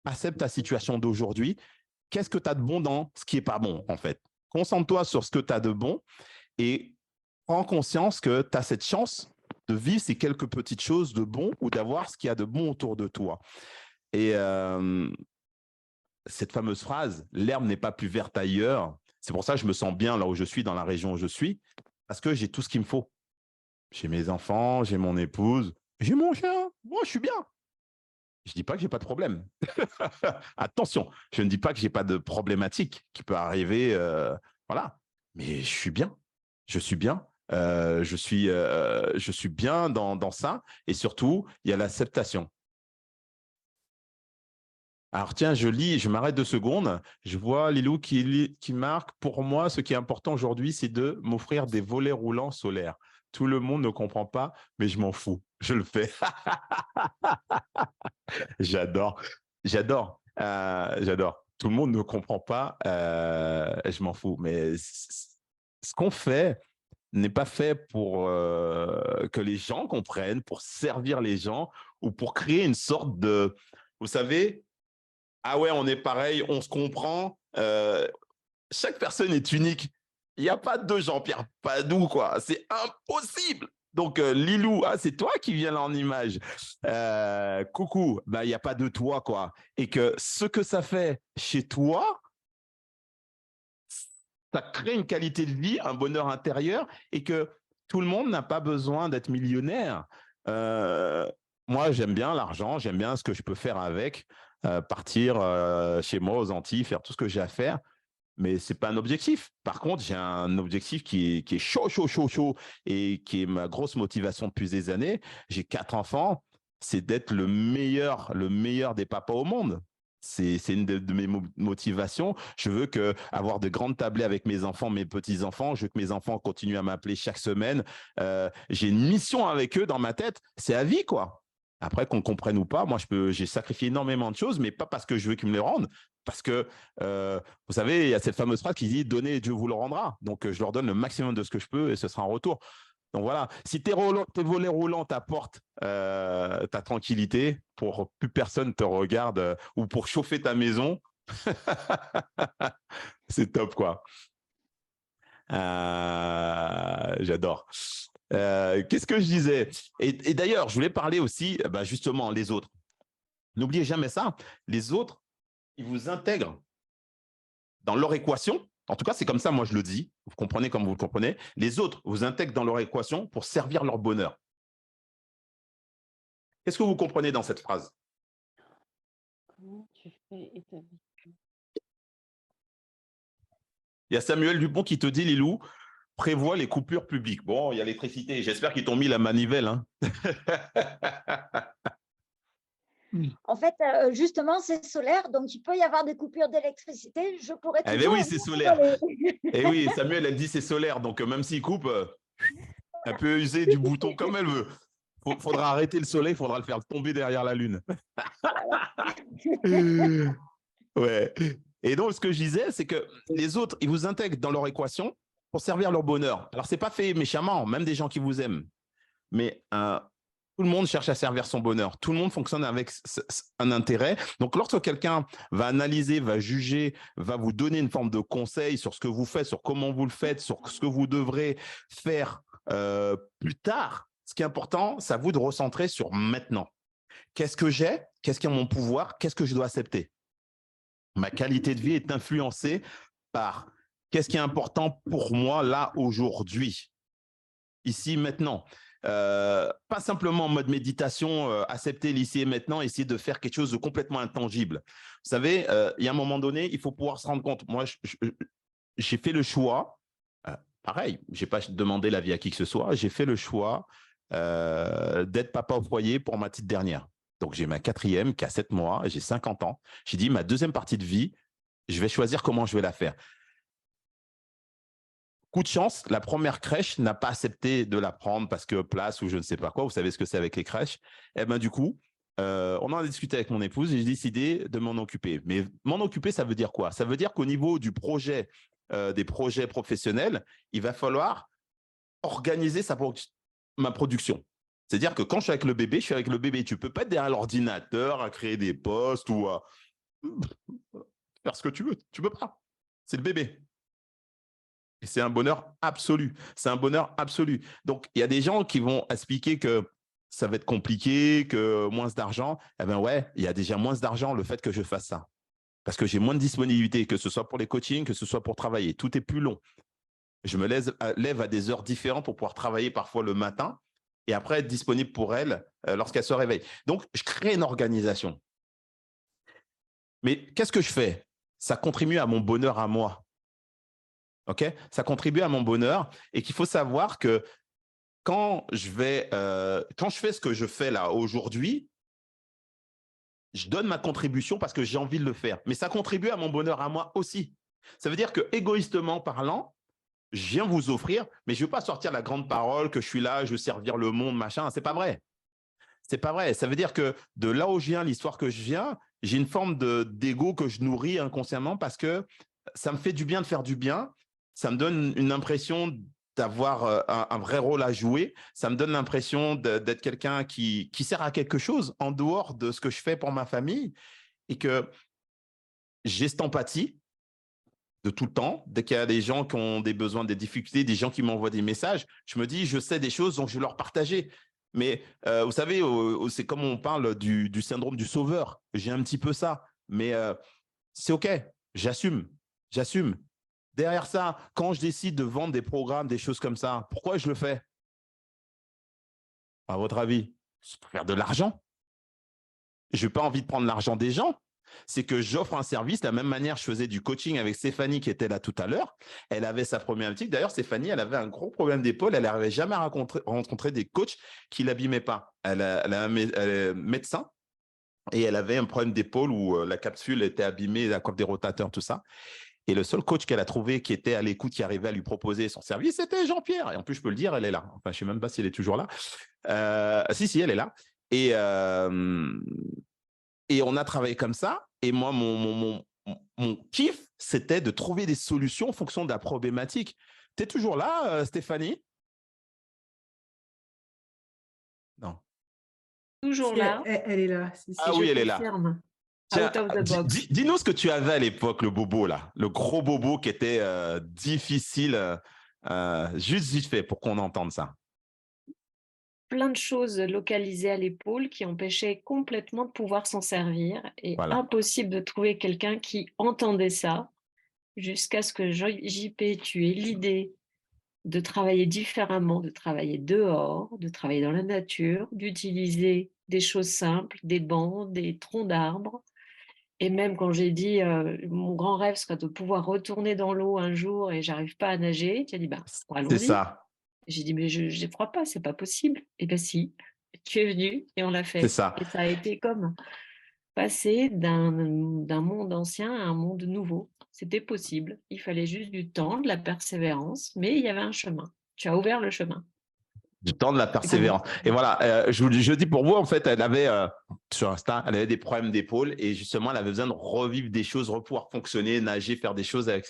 Speaker 1: accepte ta situation d'aujourd'hui. Qu'est-ce que tu as de bon dans ce qui n'est pas bon, en fait? Concentre-toi sur ce que tu as de bon et prends conscience que tu as cette chance de vivre ces quelques petites choses de bon ou d'avoir ce qu'il y a de bon autour de toi. Et cette fameuse phrase, l'herbe n'est pas plus verte ailleurs. C'est pour ça que je me sens bien là où je suis, dans la région où je suis, parce que j'ai tout ce qu'il me faut. J'ai mes enfants, j'ai mon épouse, j'ai mon chien. Moi, je suis bien. Je ne dis pas que j'ai pas de problème. Attention, je ne dis pas que j'ai pas de problématique qui peut arriver. Voilà. Mais je suis bien. Je suis bien. Je suis bien dans ça. Et surtout, il y a l'acceptation. Alors tiens, je m'arrête 2 secondes. Je vois Lilou qui marque, pour moi, ce qui est important aujourd'hui, c'est de m'offrir des volets roulants solaires. Tout le monde ne comprend pas, mais je m'en fous. Je le fais. J'adore. J'adore. J'adore. Tout le monde ne comprend pas, je m'en fous. Mais ce qu'on fait n'est pas fait pour que les gens comprennent, pour servir les gens ou pour créer une sorte de... Vous savez, ah ouais, on est pareil, on se comprend. Chaque personne est unique. Il n'y a pas de Jean-Pierre Padoue, quoi. C'est impossible. Donc, Lilou, ah, c'est toi qui viens là en image. Coucou, bah, il n'y a pas de toi, quoi. Et que ce que ça fait chez toi, ça crée une qualité de vie, un bonheur intérieur, et que tout le monde n'a pas besoin d'être millionnaire. Moi, j'aime bien l'argent, j'aime bien ce que je peux faire avec, partir chez moi aux Antilles, faire tout ce que j'ai à faire. Mais ce n'est pas un objectif. Par contre, j'ai un objectif qui est chaud, chaud, chaud, chaud, et qui est ma grosse motivation depuis des années. J'ai 4 enfants. C'est d'être le meilleur des papas au monde. C'est une de mes motivations. Je veux avoir de grandes tablées avec mes enfants, mes petits-enfants. Je veux que mes enfants continuent à m'appeler chaque semaine. J'ai une mission avec eux dans ma tête. C'est à vie, quoi. Après, qu'on comprenne ou pas, moi, j'ai sacrifié énormément de choses, mais pas parce que je veux qu'ils me les rendent, parce que, vous savez, il y a cette fameuse phrase qui dit « Donnez et Dieu vous le rendra ». Donc, je leur donne le maximum de ce que je peux et ce sera en retour. Donc, voilà. Si tes volets roulants t'apportent ta tranquillité pour plus personne te regarde ou pour chauffer ta maison, c'est top, quoi. J'adore. Qu'est-ce que je disais? Et d'ailleurs, je voulais parler aussi, justement, les autres. N'oubliez jamais ça. Les autres, ils vous intègrent dans leur équation. En tout cas, c'est comme ça, moi, je le dis. Vous comprenez comme vous le comprenez. Les autres vous intègrent dans leur équation pour servir leur bonheur. Qu'est-ce que vous comprenez dans cette phrase?
Speaker 3: Comment tu fais établir?
Speaker 1: Il y a Samuel Dupont qui te dit, Lilou, prévoit les coupures publiques. Bon, il y a l'électricité. J'espère qu'ils t'ont mis la manivelle. Hein.
Speaker 3: En fait, justement, c'est solaire, donc il peut y avoir des coupures d'électricité. Je pourrais
Speaker 1: Eh bien
Speaker 3: toujours
Speaker 1: oui, c'est
Speaker 3: vous
Speaker 1: solaire.
Speaker 3: voler.
Speaker 1: Et oui, Samuel, elle dit c'est solaire. Donc, même s'il coupe, elle peut user du bouton comme elle veut. Il faudra arrêter le soleil, il faudra le faire tomber derrière la lune. Ouais. Et donc, ce que je disais, c'est que les autres, ils vous intègrent dans leur équation pour servir leur bonheur. Alors, ce n'est pas fait méchamment, même des gens qui vous aiment. Mais tout le monde cherche à servir son bonheur. Tout le monde fonctionne avec un intérêt. Donc, lorsque quelqu'un va analyser, va juger, va vous donner une forme de conseil sur ce que vous faites, sur comment vous le faites, sur ce que vous devrez faire plus tard, ce qui est important, c'est à vous de recentrer sur maintenant. Qu'est-ce que j'ai? Qu'est-ce qui est mon pouvoir? Qu'est-ce que je dois accepter? Ma qualité de vie est influencée par qu'est-ce qui est important pour moi là, aujourd'hui, ici, maintenant. Pas simplement en mode méditation, accepter l'ici et maintenant, essayer de faire quelque chose de complètement intangible. Vous savez, il y a un moment donné, il faut pouvoir se rendre compte. Moi, j'ai fait le choix, pareil, je n'ai pas demandé l'avis à qui que ce soit, j'ai fait le choix d'être papa au foyer pour ma petite dernière. Donc, j'ai ma 4e qui a 7 mois, j'ai 50 ans. J'ai dit, ma 2e partie de vie, je vais choisir comment je vais la faire. coup de chance, la première crèche n'a pas accepté de la prendre parce que place ou je ne sais pas quoi. Vous savez ce que c'est avec les crèches. Et ben du coup, on en a discuté avec mon épouse et j'ai décidé de m'en occuper. Mais m'en occuper, ça veut dire quoi? Ça veut dire qu'au niveau du projet, des projets professionnels, il va falloir organiser ma production. C'est-à-dire que quand je suis avec le bébé, je suis avec le bébé. Tu ne peux pas être derrière l'ordinateur à créer des postes ou à faire ce que tu veux. Tu ne peux pas. C'est le bébé. Et c'est un bonheur absolu. C'est un bonheur absolu. Donc, il y a des gens qui vont expliquer que ça va être compliqué, que moins d'argent. Eh bien, ouais, il y a déjà moins d'argent le fait que je fasse ça. Parce que j'ai moins de disponibilité, que ce soit pour les coachings, que ce soit pour travailler. Tout est plus long. Je me lève à des heures différentes pour pouvoir travailler parfois le matin et après être disponible pour elle lorsqu'elle se réveille. Donc, je crée une organisation. Mais qu'est-ce que je fais? Ça contribue à mon bonheur à moi. OK? Ça contribue à mon bonheur et qu'il faut savoir que quand je fais ce que je fais là aujourd'hui, je donne ma contribution parce que j'ai envie de le faire. Mais ça contribue à mon bonheur à moi aussi. Ça veut dire que égoïstement parlant, je viens vous offrir, mais je ne veux pas sortir la grande parole que je suis là, je veux servir le monde, machin. C'est pas vrai. C'est pas vrai. Ça veut dire que de là où je viens, l'histoire que je viens, j'ai une forme d'ego que je nourris inconsciemment parce que ça me fait du bien de faire du bien. Ça me donne une impression d'avoir un vrai rôle à jouer. Ça me donne l'impression d'être quelqu'un qui sert à quelque chose en dehors de ce que je fais pour ma famille et que j'ai cette empathie de tout le temps. Dès qu'il y a des gens qui ont des besoins, des difficultés, des gens qui m'envoient des messages, je me dis, je sais des choses, donc je vais leur partager. Mais vous savez, c'est comme on parle du syndrome du sauveur. J'ai un petit peu ça. Mais c'est OK, j'assume. J'assume. Derrière ça, quand je décide de vendre des programmes, des choses comme ça, pourquoi je le fais? À votre avis, c'est pour faire de l'argent. Je n'ai pas envie de prendre l'argent des gens. C'est que j'offre un service de la même manière. Je faisais du coaching avec Stéphanie qui était là tout à l'heure. Elle avait sa problématique. D'ailleurs, Stéphanie, elle avait un gros problème d'épaule. Elle n'arrivait jamais à rencontrer des coachs qui ne l'abîmaient pas. Elle est médecin et elle avait un problème d'épaule où la capsule était abîmée, la coiffe des rotateurs, tout ça. Et le seul coach qu'elle a trouvé qui était à l'écoute, qui arrivait à lui proposer son service, c'était Jean-Pierre. Et en plus, je peux le dire, elle est là. Enfin, je ne sais même pas si elle est toujours là. Si, elle est là. Et on a travaillé comme ça. Et moi, mon kiff, c'était de trouver des solutions en fonction de la problématique. Tu es toujours là, Stéphanie? Non.
Speaker 4: Toujours
Speaker 2: Si,
Speaker 4: là.
Speaker 2: elle est là. Si, si.
Speaker 1: Ah oui, elle est là.
Speaker 4: Confirme.
Speaker 1: Tiens,
Speaker 4: Out of the box.
Speaker 1: dis-nous ce que tu avais à l'époque, le bobo, là. Le gros bobo qui était difficile, juste vite fait, pour qu'on entende ça.
Speaker 4: Plein de choses localisées à l'épaule qui empêchaient complètement de pouvoir s'en servir et
Speaker 1: Voilà.
Speaker 4: impossible de trouver quelqu'un qui entendait ça jusqu'à ce que JP, tu aies l'idée de travailler différemment, de travailler dehors, de travailler dans la nature, d'utiliser des choses simples, des bancs, des troncs d'arbres. Et même quand j'ai dit mon grand rêve serait de pouvoir retourner dans l'eau un jour et j'arrive pas à nager, tu as dit allons-y.
Speaker 1: C'est ça.
Speaker 4: J'ai dit mais je n'y crois pas, c'est pas possible. Et bien si, tu es venu et on l'a fait.
Speaker 1: C'est ça.
Speaker 4: Et ça a été comme passer d'un monde ancien à un monde nouveau. C'était possible. Il fallait juste du temps, de la persévérance, mais il y avait un chemin. Tu as ouvert le chemin.
Speaker 1: Du temps, de la persévérance. Et voilà, je dis pour vous, en fait, elle avait, sur Insta, elle avait des problèmes d'épaule et justement, elle avait besoin de revivre des choses, pouvoir fonctionner, nager, faire des choses avec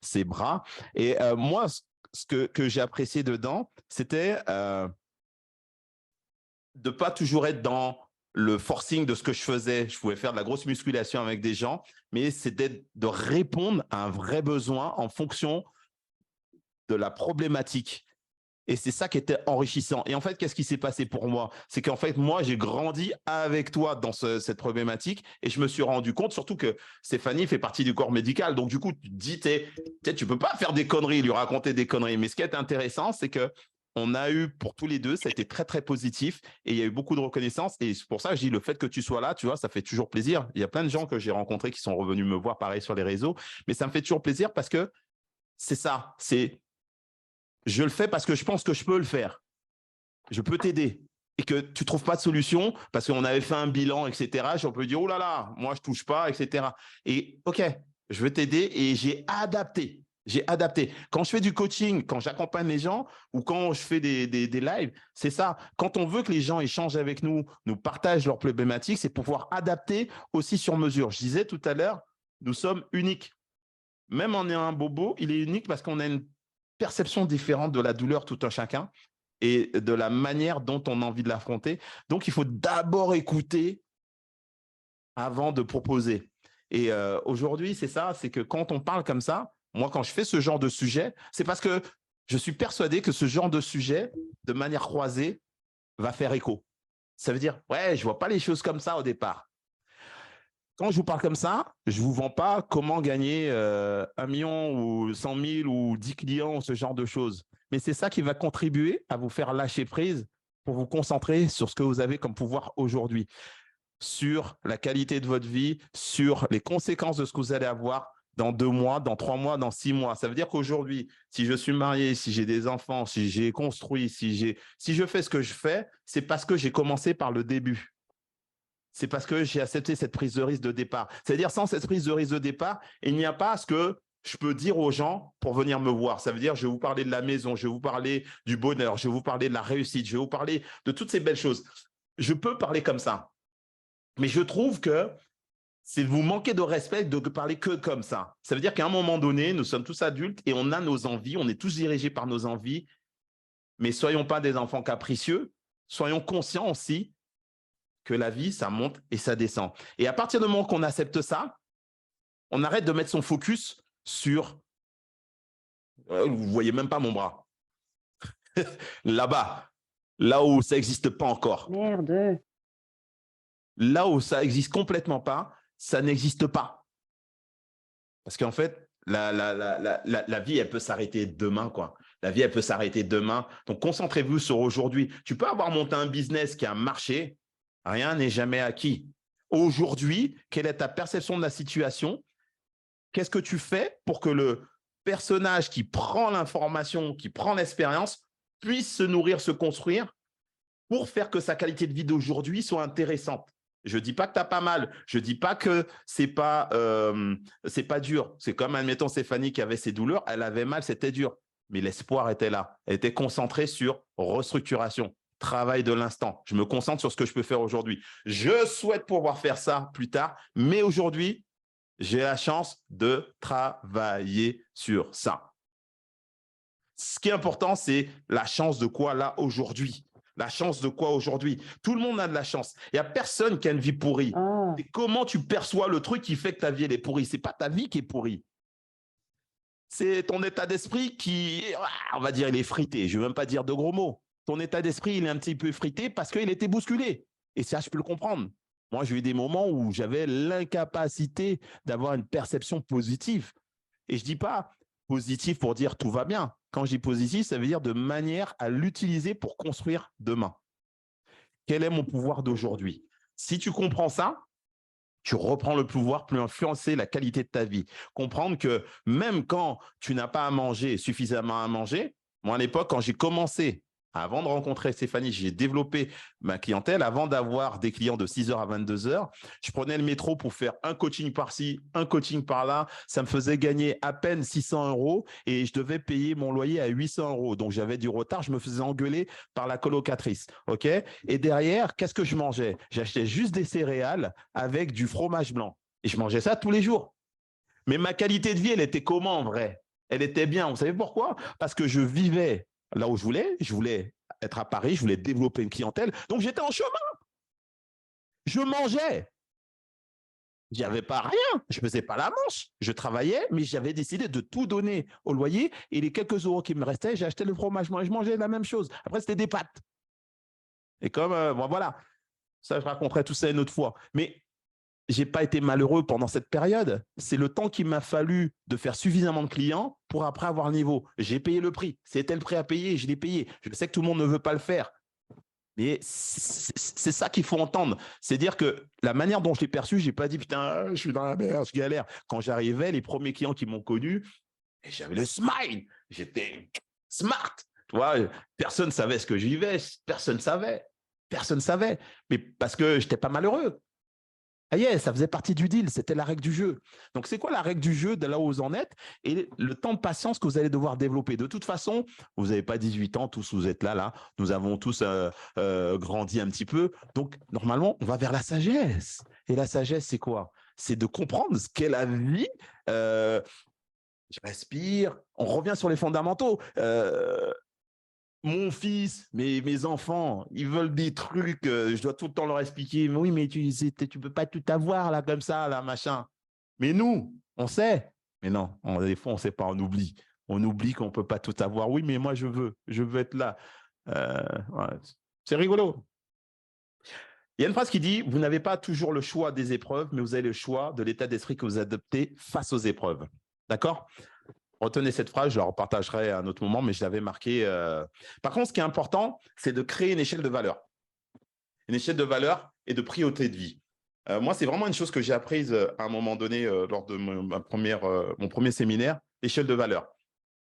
Speaker 1: ses bras. Et moi, ce que j'ai apprécié dedans, c'était de ne pas toujours être dans le forcing de ce que je faisais. Je pouvais faire de la grosse musculation avec des gens, mais c'était de répondre à un vrai besoin en fonction de la problématique. Et c'est ça qui était enrichissant. Et en fait, qu'est-ce qui s'est passé pour moi? C'est qu'en fait, moi, j'ai grandi avec toi dans cette problématique et je me suis rendu compte, surtout que Stéphanie fait partie du corps médical. Donc, du coup, tu te dis, tu peux pas faire des conneries, lui raconter des conneries. Mais ce qui est intéressant, c'est que on a eu, pour tous les deux, ça a été très, très positif et il y a eu beaucoup de reconnaissance. Et c'est pour ça que je dis, le fait que tu sois là, tu vois, ça fait toujours plaisir. Il y a plein de gens que j'ai rencontrés qui sont revenus me voir, pareil, sur les réseaux. Mais ça me fait toujours plaisir parce que c'est ça, je le fais parce que je pense que je peux le faire. Je peux t'aider. Et que tu ne trouves pas de solution parce qu'on avait fait un bilan, etc. On peut dire, oh là là, moi, je ne touche pas, etc. Et OK, je veux t'aider et j'ai adapté. J'ai adapté. Quand je fais du coaching, quand j'accompagne les gens ou quand je fais des lives, c'est ça. Quand on veut que les gens échangent avec nous, nous partagent leurs problématiques, c'est pouvoir adapter aussi sur mesure. Je disais tout à l'heure, nous sommes uniques. Même en ayant un bobo, il est unique parce qu'on a une perception différente de la douleur tout un chacun et de la manière dont on a envie de l'affronter. Donc, il faut d'abord écouter avant de proposer. Et aujourd'hui, c'est ça, c'est que quand on parle comme ça, moi, quand je fais ce genre de sujet, c'est parce que je suis persuadé que ce genre de sujet, de manière croisée, va faire écho. Ça veut dire, ouais, je ne vois pas les choses comme ça au départ. Quand je vous parle comme ça, je ne vous vends pas comment gagner 1 million ou 100 000 ou 10 clients, ce genre de choses. Mais c'est ça qui va contribuer à vous faire lâcher prise pour vous concentrer sur ce que vous avez comme pouvoir aujourd'hui, sur la qualité de votre vie, sur les conséquences de ce que vous allez avoir dans 2 mois, dans 3 mois, dans 6 mois. Ça veut dire qu'aujourd'hui, si je suis marié, si j'ai des enfants, si j'ai construit, si je fais ce que je fais, c'est parce que j'ai commencé par le début. C'est parce que j'ai accepté cette prise de risque de départ. C'est-à-dire, sans cette prise de risque de départ, il n'y a pas ce que je peux dire aux gens pour venir me voir. Ça veut dire, je vais vous parler de la maison, je vais vous parler du bonheur, je vais vous parler de la réussite, je vais vous parler de toutes ces belles choses. Je peux parler comme ça. Mais je trouve que c'est vous manquer de respect de parler que comme ça. Ça veut dire qu'à un moment donné, nous sommes tous adultes et on a nos envies, on est tous dirigés par nos envies, mais soyons pas des enfants capricieux, soyons conscients aussi que la vie, ça monte et ça descend. Et à partir du moment qu'on accepte ça, on arrête de mettre son focus sur… vous ne voyez même pas mon bras. Là-bas, là où ça n'existe pas encore.
Speaker 5: Merde.
Speaker 1: Là où ça n'existe complètement pas, ça n'existe pas. Parce qu'en fait, la vie, elle peut s'arrêter demain, quoi. La vie, elle peut s'arrêter demain. Donc, concentrez-vous sur aujourd'hui. Tu peux avoir monté un business qui a marché. Rien n'est jamais acquis. Aujourd'hui, quelle est ta perception de la situation? Qu'est-ce que tu fais pour que le personnage qui prend l'information, qui prend l'expérience, puisse se nourrir, se construire pour faire que sa qualité de vie d'aujourd'hui soit intéressante? Je ne dis pas que tu n'as pas mal. Je ne dis pas que ce n'est pas dur. C'est comme, admettons, Stéphanie qui avait ses douleurs. Elle avait mal, c'était dur. Mais l'espoir était là. Elle était concentrée sur restructuration, travail de l'instant. Je me concentre sur ce que je peux faire aujourd'hui. Je souhaite pouvoir faire ça plus tard. Mais aujourd'hui, j'ai la chance de travailler sur ça. Ce qui est important, c'est la chance de quoi là aujourd'hui? La chance de quoi aujourd'hui? Tout le monde a de la chance. Il n'y a personne qui a une vie pourrie. Et comment tu perçois le truc qui fait que ta vie elle est pourrie? Ce n'est pas ta vie qui est pourrie. C'est ton état d'esprit qui, on va dire, il est frité. Je ne veux même pas dire de gros mots. Ton état d'esprit, il est un petit peu frité parce qu'il était bousculé. Et ça, je peux le comprendre. Moi, j'ai eu des moments où j'avais l'incapacité d'avoir une perception positive. Et je ne dis pas positif pour dire tout va bien. Quand je dis positif, ça veut dire de manière à l'utiliser pour construire demain. Quel est mon pouvoir d'aujourd'hui? Si tu comprends ça, tu reprends le pouvoir pour influencer la qualité de ta vie. Comprendre que même quand tu n'as pas à manger, suffisamment à manger, moi à l'époque, quand j'ai commencé, avant de rencontrer Stéphanie, j'ai développé ma clientèle. Avant d'avoir des clients de 6h à 22h, je prenais le métro pour faire un coaching par-ci, un coaching par-là. Ça me faisait gagner à peine 600 € et je devais payer mon loyer à 800 €. Donc, j'avais du retard. Je me faisais engueuler par la colocatrice. OK? Et derrière, qu'est-ce que je mangeais? J'achetais juste des céréales avec du fromage blanc. Et je mangeais ça tous les jours. Mais ma qualité de vie, elle était comment en vrai? Elle était bien. Vous savez pourquoi? Parce que je vivais là où je voulais être à Paris, je voulais développer une clientèle, donc j'étais en chemin. Je mangeais. Il n'y avait pas rien, je ne faisais pas la manche. Je travaillais, mais j'avais décidé de tout donner au loyer et les quelques euros qui me restaient, j'ai acheté le fromage blanc et je mangeais la même chose. Après, c'était des pâtes. Et comme, bon, voilà, ça, je raconterai tout ça une autre fois. Mais je n'ai pas été malheureux pendant cette période. C'est le temps qu'il m'a fallu de faire suffisamment de clients pour après avoir le niveau. J'ai payé le prix. C'était le prix à payer, je l'ai payé. Je sais que tout le monde ne veut pas le faire. Mais c'est ça qu'il faut entendre. C'est dire que la manière dont je l'ai perçu, je n'ai pas dit « Putain, je suis dans la merde, je galère ». Quand j'arrivais, les premiers clients qui m'ont connu, j'avais le smile. J'étais smart. Tu vois, personne ne savait ce que je vivais. Personne ne savait. Personne ne savait. Mais parce que je n'étais pas malheureux. Ah yeah, ça faisait partie du deal, c'était la règle du jeu. Donc, c'est quoi la règle du jeu de là où vous en êtes et le temps de patience que vous allez devoir développer. De toute façon, vous n'avez pas 18 ans, tous vous êtes là. Nous avons tous grandi un petit peu. Donc, normalement, on va vers la sagesse. Et la sagesse, c'est quoi? C'est de comprendre ce qu'est la vie. Je respire. On revient sur les fondamentaux. Mon fils, mes enfants, ils veulent des trucs, je dois tout le temps leur expliquer. Mais oui, mais tu peux pas tout avoir là, comme ça, là, machin. Mais nous, on sait. Mais non, des fois, on ne sait pas, on oublie. On oublie qu'on ne peut pas tout avoir. Oui, mais moi, je veux être là. Ouais. C'est rigolo. Il y a une phrase qui dit, vous n'avez pas toujours le choix des épreuves, mais vous avez le choix de l'état d'esprit que vous adoptez face aux épreuves. D'accord? Retenez cette phrase, je la repartagerai à un autre moment, mais je l'avais marquée. Par contre, ce qui est important, c'est de créer une échelle de valeur. Une échelle de valeur et de priorité de vie. Moi, c'est vraiment une chose que j'ai apprise à un moment donné lors de mon premier séminaire, l'échelle de valeur.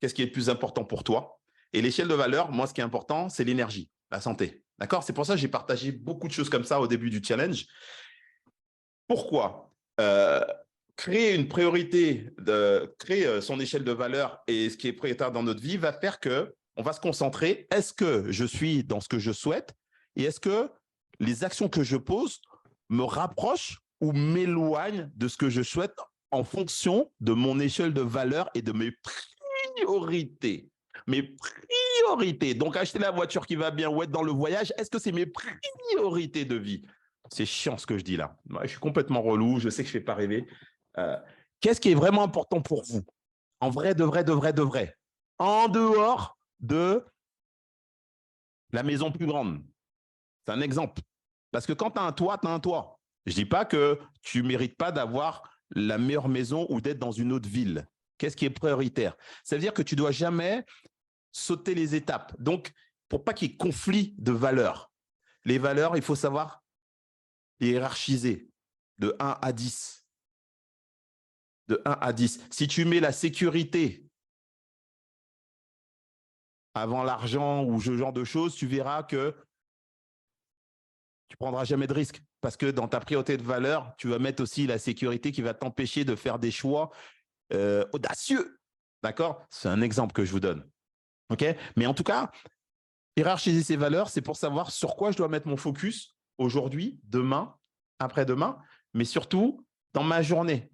Speaker 1: Qu'est-ce qui est le plus important pour toi? Et l'échelle de valeur, moi, ce qui est important, c'est l'énergie, la santé. D'accord? C'est pour ça que j'ai partagé beaucoup de choses comme ça au début du challenge. Pourquoi? Créer une priorité, créer son échelle de valeur et ce qui est prioritaire dans notre vie va faire qu'on va se concentrer. Est-ce que je suis dans ce que je souhaite? Et est-ce que les actions que je pose me rapprochent ou m'éloignent de ce que je souhaite en fonction de mon échelle de valeur et de mes priorités? Mes priorités. Donc, acheter la voiture qui va bien ou être dans le voyage, est-ce que c'est mes priorités de vie? C'est chiant ce que je dis là. Je suis complètement relou, je sais que je ne fais pas rêver. Qu'est-ce qui est vraiment important pour vous? En vrai, de vrai. En dehors de la maison plus grande. C'est un exemple. Parce que quand tu as un toit, tu as un toit. Je ne dis pas que tu ne mérites pas d'avoir la meilleure maison ou d'être dans une autre ville. Qu'est-ce qui est prioritaire? Ça veut dire que tu ne dois jamais sauter les étapes. Donc, pour pas qu'il y ait conflit de valeurs. Les valeurs, il faut savoir les hiérarchiser de 1 à 10. De 1 à 10. Si tu mets la sécurité avant l'argent ou ce genre de choses, tu verras que tu ne prendras jamais de risque. Parce que dans ta priorité de valeur, tu vas mettre aussi la sécurité qui va t'empêcher de faire des choix audacieux. D'accord? C'est un exemple que je vous donne. OK? Mais en tout cas, hiérarchiser ces valeurs, c'est pour savoir sur quoi je dois mettre mon focus aujourd'hui, demain, après-demain, mais surtout dans ma journée.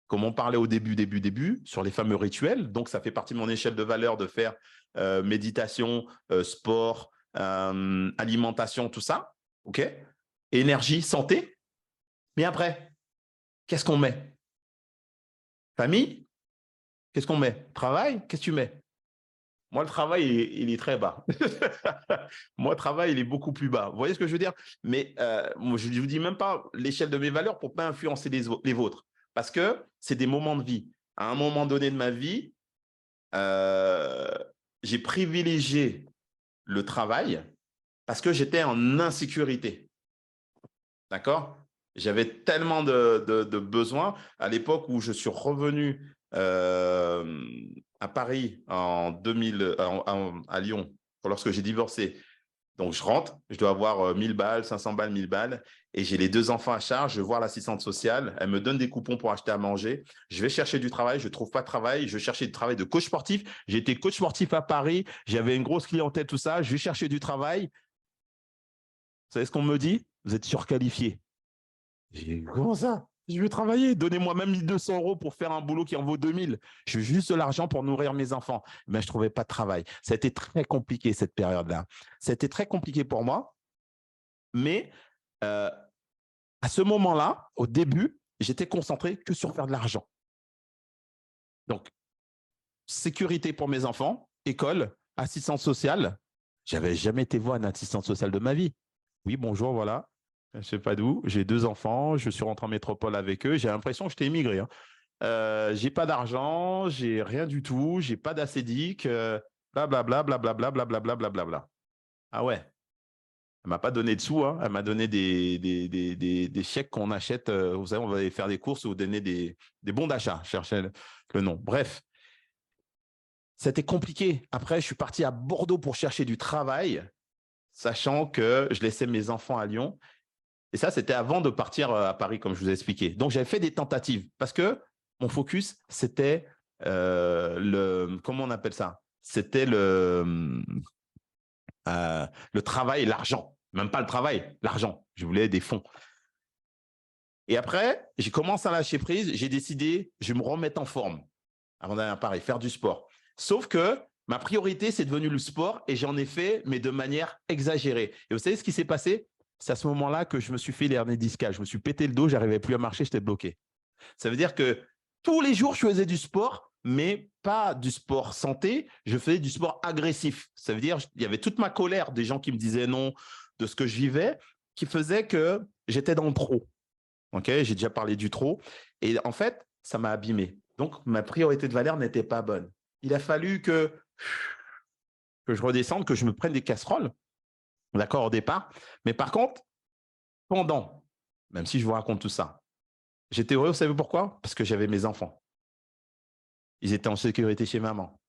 Speaker 1: Comme on parlait au début, sur les fameux rituels. Donc, ça fait partie de mon échelle de valeur de faire méditation, sport, alimentation, tout ça. OK? Énergie, santé. Mais après, qu'est-ce qu'on met? Famille? Qu'est-ce qu'on met? Travail? Qu'est-ce que tu mets? Moi, le travail, il est très bas. Moi, le travail, il est beaucoup plus bas. Vous voyez ce que je veux dire? Mais moi, je ne vous dis même pas l'échelle de mes valeurs pour ne pas influencer les vôtres. Parce que c'est des moments de vie. À un moment donné de ma vie, j'ai privilégié le travail parce que j'étais en insécurité. D'accord? J'avais tellement de besoins. À l'époque où je suis revenu à Paris en 2000, à Lyon, lorsque j'ai divorcé. Donc, je rentre, je dois avoir 1000 balles, 500 balles, 1000 balles. Et j'ai les 2 enfants à charge. Je vois l'assistante sociale. Elle me donne des coupons pour acheter à manger. Je vais chercher du travail. Je ne trouve pas de travail. Je cherchais du travail de coach sportif. J'étais coach sportif à Paris. J'avais une grosse clientèle, tout ça. Je vais chercher du travail. Vous savez ce qu'on me dit? Vous êtes surqualifié. J'ai dit, comment ça? Je veux travailler. Donnez-moi même 1 200 € pour faire un boulot qui en vaut 2000. Je veux juste de l'argent pour nourrir mes enfants. Mais je ne trouvais pas de travail. Ça a été très compliqué cette période-là. C'était très compliqué pour moi. Mais à ce moment-là, au début, j'étais concentré que sur faire de l'argent. Donc, sécurité pour mes enfants, école, assistance sociale. Je n'avais jamais été voir une assistante sociale de ma vie. Oui, bonjour, voilà. Je ne sais pas d'où. J'ai 2 enfants. Je suis rentré en métropole avec eux. J'ai l'impression que j'étais immigré. Je n'ai pas d'argent. Je n'ai rien du tout. Je n'ai pas d'acédique. Blablabla, blablabla, blablabla, blablabla. Ah ouais. Elle ne m'a pas donné de sous. Elle m'a donné des chèques qu'on achète. Vous savez, on va aller faire des courses ou donner des bons d'achat. Je cherchais le nom. Bref. C'était compliqué. Après, je suis parti à Bordeaux pour chercher du travail, sachant que je laissais mes enfants à Lyon. Et ça, c'était avant de partir à Paris, comme je vous ai expliqué. Donc, j'avais fait des tentatives parce que mon focus, c'était comment on appelle ça? C'était le travail et l'argent. Même pas le travail, l'argent. Je voulais des fonds. Et après, j'ai commencé à lâcher prise. J'ai décidé, je vais me remettre en forme avant d'aller à Paris, faire du sport. Sauf que ma priorité, c'est devenu le sport et j'en ai fait, mais de manière exagérée. Et vous savez ce qui s'est passé? C'est à ce moment-là que je me suis fait l'hernie discale. Je me suis pété le dos, j'arrivais plus à marcher, j'étais bloqué. Ça veut dire que tous les jours, je faisais du sport, mais pas du sport santé. Je faisais du sport agressif. Ça veut dire il y avait toute ma colère des gens qui me disaient non de ce que je vivais, qui faisait que j'étais dans le trop. Okay, j'ai déjà parlé du trop. Et en fait, ça m'a abîmé. Donc, ma priorité de valeur n'était pas bonne. Il a fallu que je redescende, que je me prenne des casseroles, d'accord, au départ. Mais par contre, pendant, même si je vous raconte tout ça, j'étais heureux, vous savez pourquoi? Parce que j'avais mes enfants. Ils étaient en sécurité chez maman.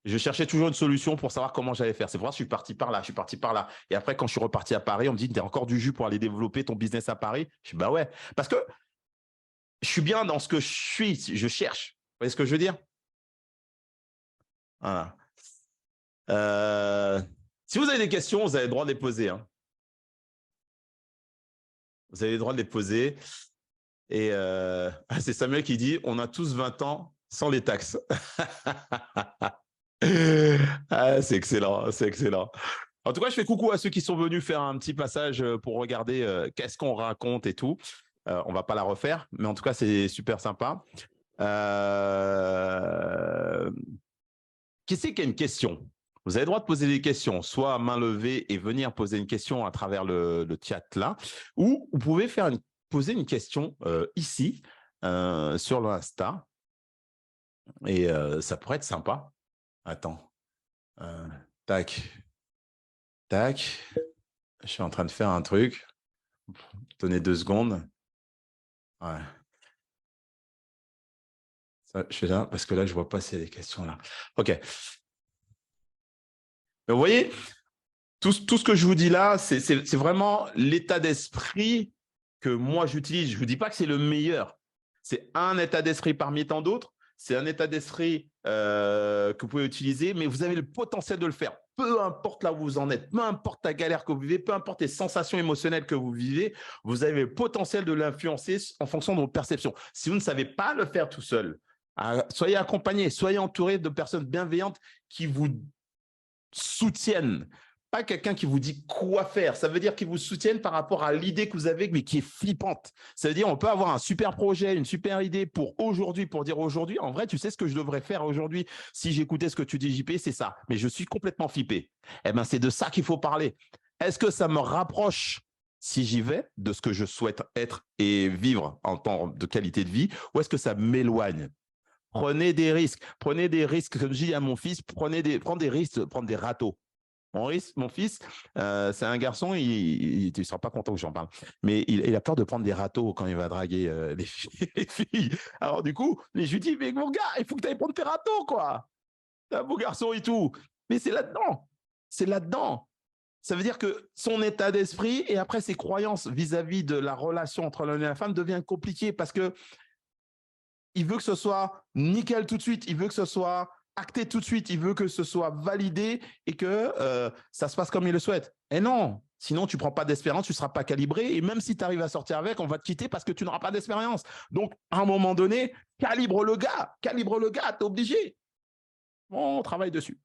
Speaker 1: Je cherchais toujours une solution pour savoir comment j'allais faire. C'est pour ça que je suis parti par là, je suis parti par là. Et après, quand je suis reparti à Paris, on me dit, tu as encore du jus pour aller développer ton business à Paris? Je dis, bah ouais. Parce que je suis bien dans ce que je suis, je cherche. Vous voyez ce que je veux dire? Voilà. Si vous avez des questions, vous avez le droit de les poser. Hein. Vous avez le droit de les poser. Et c'est Samuel qui dit, on a tous 20 ans sans les taxes. Ah, c'est excellent, c'est excellent. En tout cas, je fais coucou à ceux qui sont venus faire un petit passage pour regarder qu'est-ce qu'on raconte et tout. On va pas la refaire, mais en tout cas, c'est super sympa. Qui c'est qui a une question? Vous avez le droit de poser des questions, soit à main levée et venir poser une question à travers le chat là, ou vous pouvez poser une question ici sur l'Insta. Et ça pourrait être sympa. Attends. Tac. Tac. Je suis en train de faire un truc. Donnez 2 secondes. Ouais. Ça, je suis là parce que là, je ne vois pas s'il y a des questions là. OK. Mais vous voyez, tout ce que je vous dis là, c'est vraiment l'état d'esprit que moi j'utilise. Je ne vous dis pas que c'est le meilleur. C'est un état d'esprit parmi tant d'autres. C'est un état d'esprit que vous pouvez utiliser, mais vous avez le potentiel de le faire. Peu importe là où vous en êtes, peu importe la galère que vous vivez, peu importe les sensations émotionnelles que vous vivez, vous avez le potentiel de l'influencer en fonction de vos perceptions. Si vous ne savez pas le faire tout seul, soyez accompagné, soyez entouré de personnes bienveillantes qui vous soutiennent. Pas quelqu'un qui vous dit quoi faire. Ça veut dire qu'ils vous soutiennent par rapport à l'idée que vous avez, mais qui est flippante. Ça veut dire on peut avoir un super projet, une super idée pour aujourd'hui, pour dire aujourd'hui, en vrai, tu sais ce que je devrais faire aujourd'hui si j'écoutais ce que tu dis, JP, c'est ça. Mais je suis complètement flippé. Eh bien, c'est de ça qu'il faut parler. Est-ce que ça me rapproche, si j'y vais, de ce que je souhaite être et vivre en temps de qualité de vie, ou est-ce que ça m'éloigne? Prenez des risques. Prenez des risques. Comme je dis à mon fils, prends des risques, prendre des râteaux. Mon fils, c'est un garçon, il ne sera pas content que j'en parle, mais il a peur de prendre des râteaux quand il va draguer les filles. Alors du coup, je lui dis, mais mon gars, il faut que tu ailles prendre tes râteaux, quoi. T'es un beau garçon et tout. Mais c'est là-dedans. C'est là-dedans. Ça veut dire que son état d'esprit et après ses croyances vis-à-vis de la relation entre l'homme et la femme devient compliqué parce que il veut que ce soit nickel tout de suite, il veut que ce soit acté tout de suite, il veut que ce soit validé et que ça se passe comme il le souhaite. Et non, sinon tu ne prends pas d'espérance, tu ne seras pas calibré et même si tu arrives à sortir avec, on va te quitter parce que tu n'auras pas d'expérience. Donc, à un moment donné, calibre le gars, t'es obligé. On travaille dessus.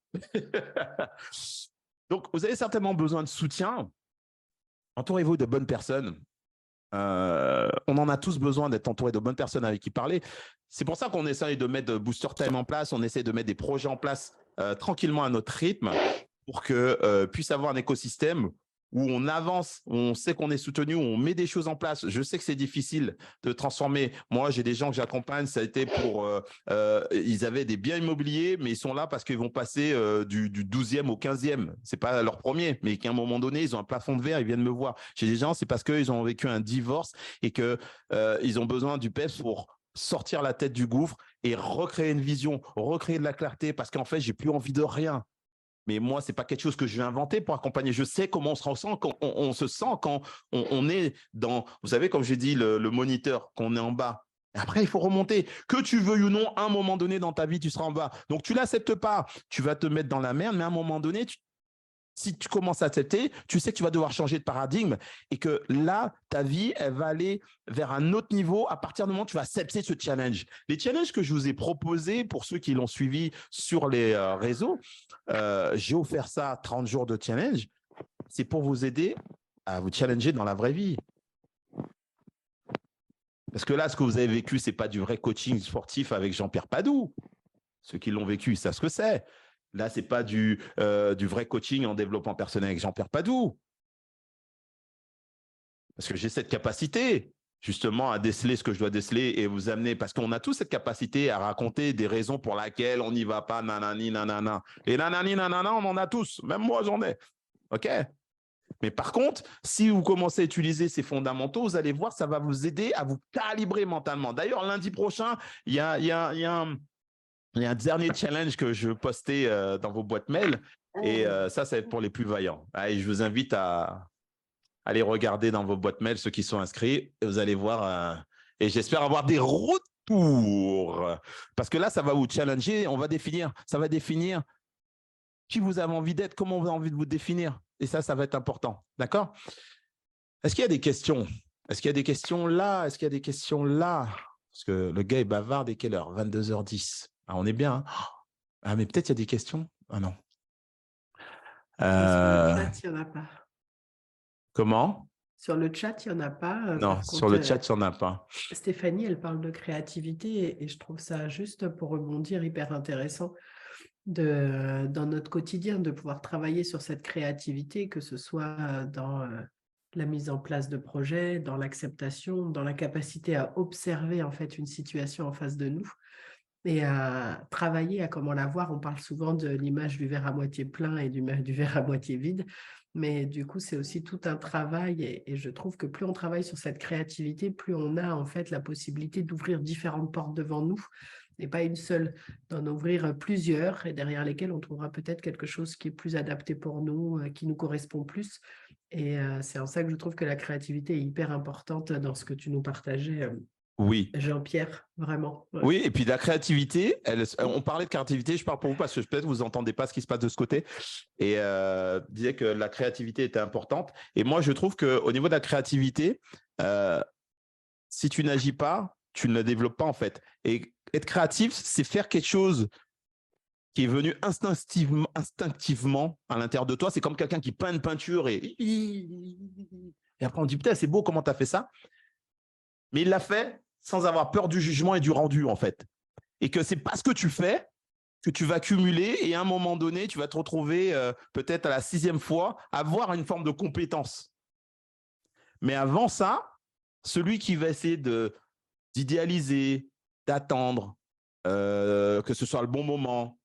Speaker 1: Donc, vous avez certainement besoin de soutien. Entourez-vous de bonnes personnes. On en a tous besoin d'être entouré de bonnes personnes avec qui parler. C'est pour ça qu'on essaye de mettre Booster Time en place, on essaie de mettre des projets en place tranquillement à notre rythme pour que puisse avoir un écosystème où on avance, où on sait qu'on est soutenu, où on met des choses en place. Je sais que c'est difficile de transformer. Moi, j'ai des gens que j'accompagne, ça a été pour… ils avaient des biens immobiliers, mais ils sont là parce qu'ils vont passer du 12e au 15e. Ce n'est pas leur premier, mais qu'à un moment donné, ils ont un plafond de verre, ils viennent me voir. J'ai des gens, c'est parce qu'ils ont vécu un divorce et qu'ils ont besoin du PEPS pour sortir la tête du gouffre et recréer une vision, recréer de la clarté parce qu'en fait, j'ai plus envie de rien. Mais moi, ce n'est pas quelque chose que je vais inventer pour accompagner. Je sais comment on se ressent, quand on se sent quand on est dans, vous savez, comme j'ai dit, le moniteur, qu'on est en bas. Et après, il faut remonter. Que tu veuilles ou non, à un moment donné dans ta vie, tu seras en bas. Donc, tu ne l'acceptes pas. Tu vas te mettre dans la merde, mais à un moment donné, si tu commences à accepter, tu sais que tu vas devoir changer de paradigme et que là, ta vie, elle va aller vers un autre niveau à partir du moment où tu vas accepter ce challenge. Les challenges que je vous ai proposés, pour ceux qui l'ont suivi sur les réseaux, j'ai offert ça 30 jours de challenge. C'est pour vous aider à vous challenger dans la vraie vie. Parce que là, ce que vous avez vécu, ce n'est pas du vrai coaching sportif avec Jean-Pierre Padoue. Ceux qui l'ont vécu, ils savent ce que c'est. Là, ce n'est pas du vrai coaching en développement personnel avec Jean-Pierre Padoue. Parce que j'ai cette capacité, justement, à déceler ce que je dois déceler et vous amener. Parce qu'on a tous cette capacité à raconter des raisons pour lesquelles on n'y va pas, nanani, nanana. Et nanani, nanana, on en a tous. Même moi, j'en ai. OK ? Mais par contre, si vous commencez à utiliser ces fondamentaux, vous allez voir, ça va vous aider à vous calibrer mentalement. D'ailleurs, lundi prochain, il y a un dernier challenge que je vais poster dans vos boîtes mail. Et ça va être pour les plus vaillants. Allez, je vous invite à aller regarder dans vos boîtes mail ceux qui sont inscrits. Et vous allez voir. Et j'espère avoir des retours. Parce que là, ça va vous challenger. Ça va définir qui vous avez envie d'être, comment vous avez envie de vous définir. Et ça va être important. D'accord ? Est-ce qu'il y a des questions ? Est-ce qu'il y a des questions là ? Est-ce qu'il y a des questions là ? Parce que le gars est bavard dès quelle heure ? 22h10. Ah, on est bien. Hein. Ah, mais peut-être il y a des questions. Ah non.
Speaker 2: Sur le chat, il n'y en a pas.
Speaker 1: Comment ?
Speaker 2: Sur le chat, il n'y en a pas.
Speaker 1: Non, sur le chat, il n'y en a pas.
Speaker 2: Stéphanie, elle parle de créativité et je trouve ça juste pour rebondir hyper intéressant dans notre quotidien de pouvoir travailler sur cette créativité, que ce soit dans la mise en place de projets, dans l'acceptation, dans la capacité à observer en fait une situation en face de nous et à travailler à comment la voir. On parle souvent de l'image du verre à moitié plein et du verre à moitié vide, mais du coup, c'est aussi tout un travail et je trouve que plus on travaille sur cette créativité, plus on a en fait la possibilité d'ouvrir différentes portes devant nous et pas une seule, d'en ouvrir plusieurs et derrière lesquelles on trouvera peut-être quelque chose qui est plus adapté pour nous, qui nous correspond plus. Et c'est en ça que je trouve que la créativité est hyper importante dans ce que tu nous partageais.
Speaker 1: Oui.
Speaker 2: Jean-Pierre, vraiment. Ouais.
Speaker 1: Oui, et puis la créativité, on parlait de créativité, je parle pour vous parce que peut-être vous n'entendez pas ce qui se passe de ce côté. Et disait que la créativité était importante. Et moi, je trouve qu'au niveau de la créativité, si tu n'agis pas, tu ne la développes pas en fait. Et être créatif, c'est faire quelque chose qui est venu instinctivement à l'intérieur de toi. C'est comme quelqu'un qui peint une peinture et après on dit, putain, c'est beau, comment tu as fait ça ? Mais il l'a fait sans avoir peur du jugement et du rendu, en fait. Et que c'est pas ce que tu fais que tu vas cumuler et à un moment donné, tu vas te retrouver peut-être à la 6e fois à avoir une forme de compétence. Mais avant ça, celui qui va essayer d'idéaliser, d'attendre, que ce soit le bon moment,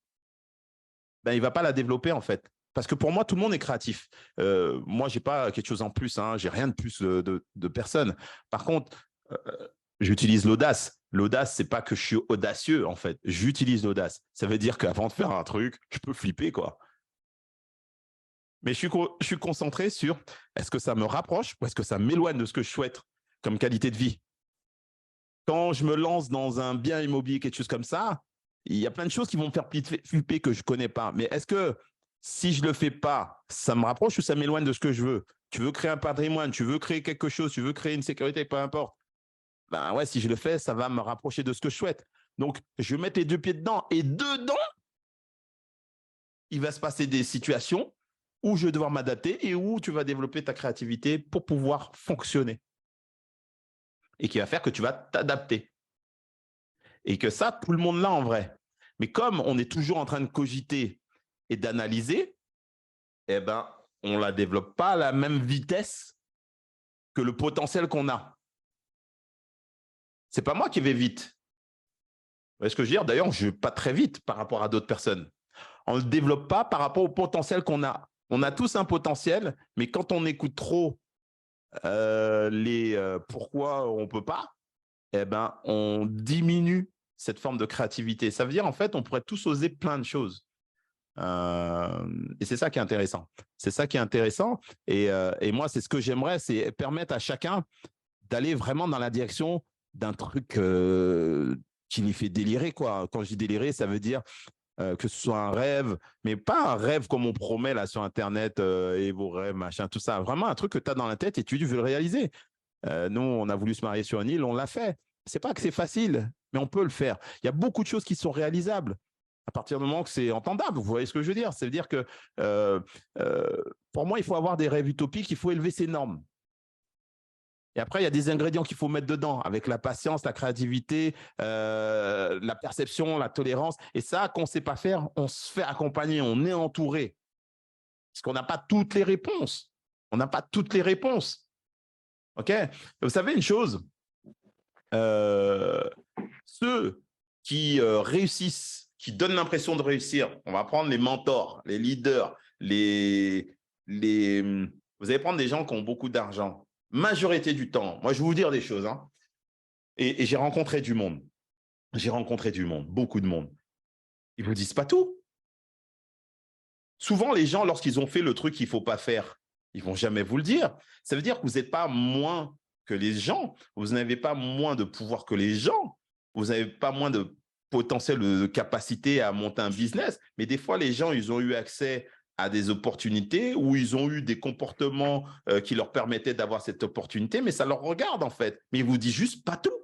Speaker 1: ben, il ne va pas la développer, en fait. Parce que pour moi, tout le monde est créatif. Moi, je n'ai pas quelque chose en plus. Hein, je n'ai rien de plus de personne. Par contre, j'utilise l'audace. L'audace, c'est pas que je suis audacieux, en fait. J'utilise l'audace. Ça veut dire qu'avant de faire un truc, je peux flipper, quoi. Mais je suis concentré sur est-ce que ça me rapproche ou est-ce que ça m'éloigne de ce que je souhaite comme qualité de vie. Quand je me lance dans un bien immobilier, quelque chose comme ça, il y a plein de choses qui vont me faire flipper que je ne connais pas. Mais est-ce que si je ne le fais pas, ça me rapproche ou ça m'éloigne de ce que je veux ? Tu veux créer un patrimoine, tu veux créer quelque chose, tu veux créer une sécurité, peu importe. Ben ouais, si je le fais, ça va me rapprocher de ce que je souhaite. Donc, je vais mettre les 2 pieds dedans. Et dedans, il va se passer des situations où je vais devoir m'adapter et où tu vas développer ta créativité pour pouvoir fonctionner. Et qui va faire que tu vas t'adapter. Et que ça, tout le monde l'a en vrai. Mais comme on est toujours en train de cogiter et d'analyser, eh ben, on ne la développe pas à la même vitesse que le potentiel qu'on a. Ce n'est pas moi qui vais vite. Vous voyez ce que je veux dire ? D'ailleurs, je ne vais pas très vite par rapport à d'autres personnes. On ne le développe pas par rapport au potentiel qu'on a. On a tous un potentiel, mais quand on écoute trop pourquoi on ne peut pas, eh ben, on diminue cette forme de créativité. Ça veut dire, en fait, on pourrait tous oser plein de choses. Et c'est ça qui est intéressant. C'est ça qui est intéressant. Et moi, c'est ce que j'aimerais, c'est permettre à chacun d'aller vraiment dans la direction d'un truc qui lui fait délirer, quoi. Quand je dis délirer, ça veut dire que ce soit un rêve, mais pas un rêve comme on promet là sur Internet et vos rêves, machin, tout ça. Vraiment un truc que tu as dans la tête et tu veux le réaliser. Nous, on a voulu se marier sur une île, on l'a fait. C'est pas que c'est facile, mais on peut le faire. Il y a beaucoup de choses qui sont réalisables à partir du moment que c'est entendable. Vous voyez ce que je veux dire? Ça veut dire que pour moi, il faut avoir des rêves utopiques, il faut élever ses normes. Et après, il y a des ingrédients qu'il faut mettre dedans, avec la patience, la créativité, la perception, la tolérance. Et ça, qu'on ne sait pas faire, on se fait accompagner, on est entouré. Parce qu'on n'a pas toutes les réponses. On n'a pas toutes les réponses. OK? Vous savez une chose, ceux qui réussissent, qui donnent l'impression de réussir, on va prendre les mentors, les leaders, vous allez prendre des gens qui ont beaucoup d'argent. Majorité du temps, moi je vais vous dire des choses, hein, et j'ai rencontré du monde. J'ai rencontré du monde, beaucoup de monde. Ils ne vous disent pas tout. Souvent, les gens, lorsqu'ils ont fait le truc qu'il ne faut pas faire, ils ne vont jamais vous le dire. Ça veut dire que vous n'êtes pas moins que les gens, vous n'avez pas moins de pouvoir que les gens, vous n'avez pas moins de potentiel, de capacité à monter un business, mais des fois, les gens, ils ont eu accès à des opportunités ou ils ont eu des comportements qui leur permettaient d'avoir cette opportunité, mais ça leur regarde en fait. Mais ils ne vous disent juste pas tout.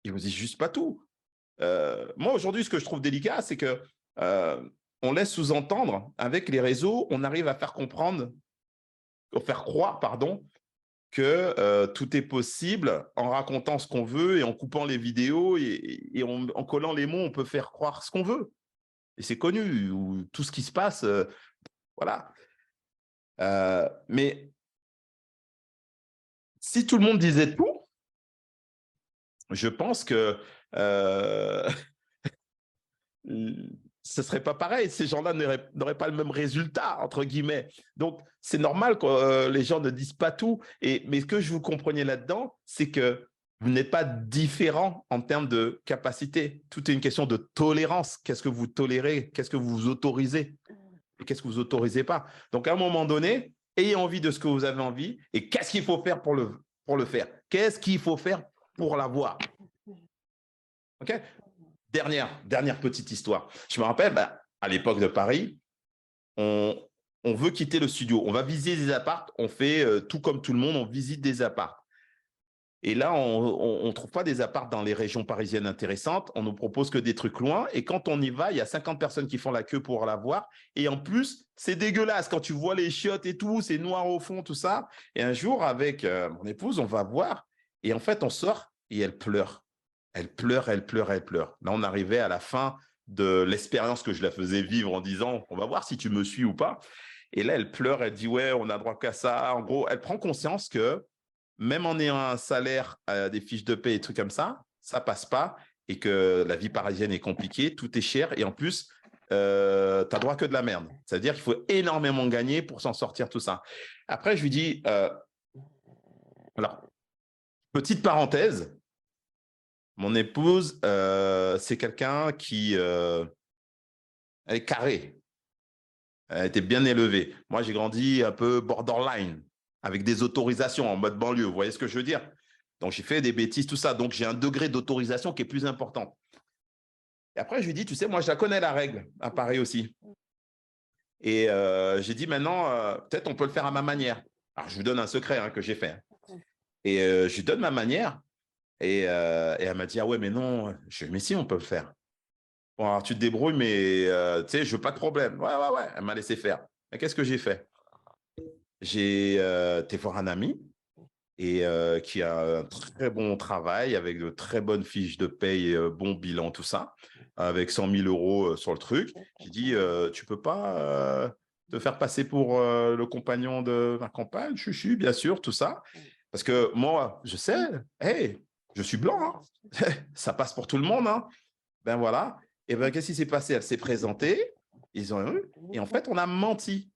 Speaker 1: Ils ne vous disent juste pas tout. Moi, aujourd'hui, ce que je trouve délicat, c'est que on laisse sous-entendre, avec les réseaux, on arrive à faire croire, que tout est possible en racontant ce qu'on veut et en coupant les vidéos et en collant les mots, on peut faire croire ce qu'on veut. Et c'est connu, où tout ce qui se passe, voilà. Mais si tout le monde disait tout, je pense que ce ne serait pas pareil. Ces gens-là n'auraient pas le même résultat, entre guillemets. Donc, c'est normal que les gens ne disent pas tout. Mais ce que je vous compreniez là-dedans, c'est que vous n'êtes pas différent en termes de capacité. Tout est une question de tolérance. Qu'est-ce que vous tolérez? Qu'est-ce que vous autorisez? Et qu'est-ce que vous autorisez pas? Donc, à un moment donné, ayez envie de ce que vous avez envie. Et qu'est-ce qu'il faut faire pour le faire? Qu'est-ce qu'il faut faire pour l'avoir? OK? Dernière petite histoire. Je me rappelle, à l'époque de Paris, on veut quitter le studio. On va visiter des apparts. On fait tout comme tout le monde. On visite des apparts. Et là, on ne trouve pas des apparts dans les régions parisiennes intéressantes. On ne nous propose que des trucs loin. Et quand on y va, il y a 50 personnes qui font la queue pour la voir. Et en plus, c'est dégueulasse. Quand tu vois les chiottes et tout, c'est noir au fond, tout ça. Et un jour, avec mon épouse, on va voir. Et en fait, on sort et elle pleure. Elle pleure, elle pleure, elle pleure. Là, on arrivait à la fin de l'expérience que je la faisais vivre en disant, on va voir si tu me suis ou pas. Et là, elle pleure, elle dit, ouais, on a droit qu'à ça. En gros, elle prend conscience que même en ayant un salaire, des fiches de paie et trucs comme ça, ça passe pas et que la vie parisienne est compliquée, tout est cher et en plus, tu n'as droit que de la merde. C'est-à-dire qu'il faut énormément gagner pour s'en sortir, tout ça. Après, je lui dis, alors, petite parenthèse, mon épouse, c'est quelqu'un qui elle est carrée. Elle était bien élevée. Moi, j'ai grandi un peu borderline, avec des autorisations en mode banlieue. Vous voyez ce que je veux dire? Donc, j'ai fait des bêtises, tout ça. Donc, j'ai un degré d'autorisation qui est plus important. Et après, je lui dis, tu sais, moi, je la connais la règle, à Paris aussi. Et j'ai dit, maintenant, peut-être on peut le faire à ma manière. Alors, je vous donne un secret que j'ai fait. Et je lui donne ma manière. Et elle m'a dit, ah ouais, mais non. Je lui ai dit, mais si, on peut le faire. Bon, alors tu te débrouilles, mais tu sais, je veux pas de problème. Ouais. Elle m'a laissé faire. Mais qu'est-ce que j'ai fait? J'ai été voir un ami et qui a un très bon travail avec de très bonnes fiches de paye, bon bilan, tout ça, avec 100 000 € sur le truc. J'ai dit, tu peux pas te faire passer pour le compagnon de ma compagne? Je suis, bien sûr, tout ça. Parce que moi, je sais, hey, je suis blanc, hein. Ça passe pour tout le monde, hein. Ben voilà. Et ben qu'est-ce qui s'est passé? Elle s'est présentée, ils ont eu, et en fait, on a menti.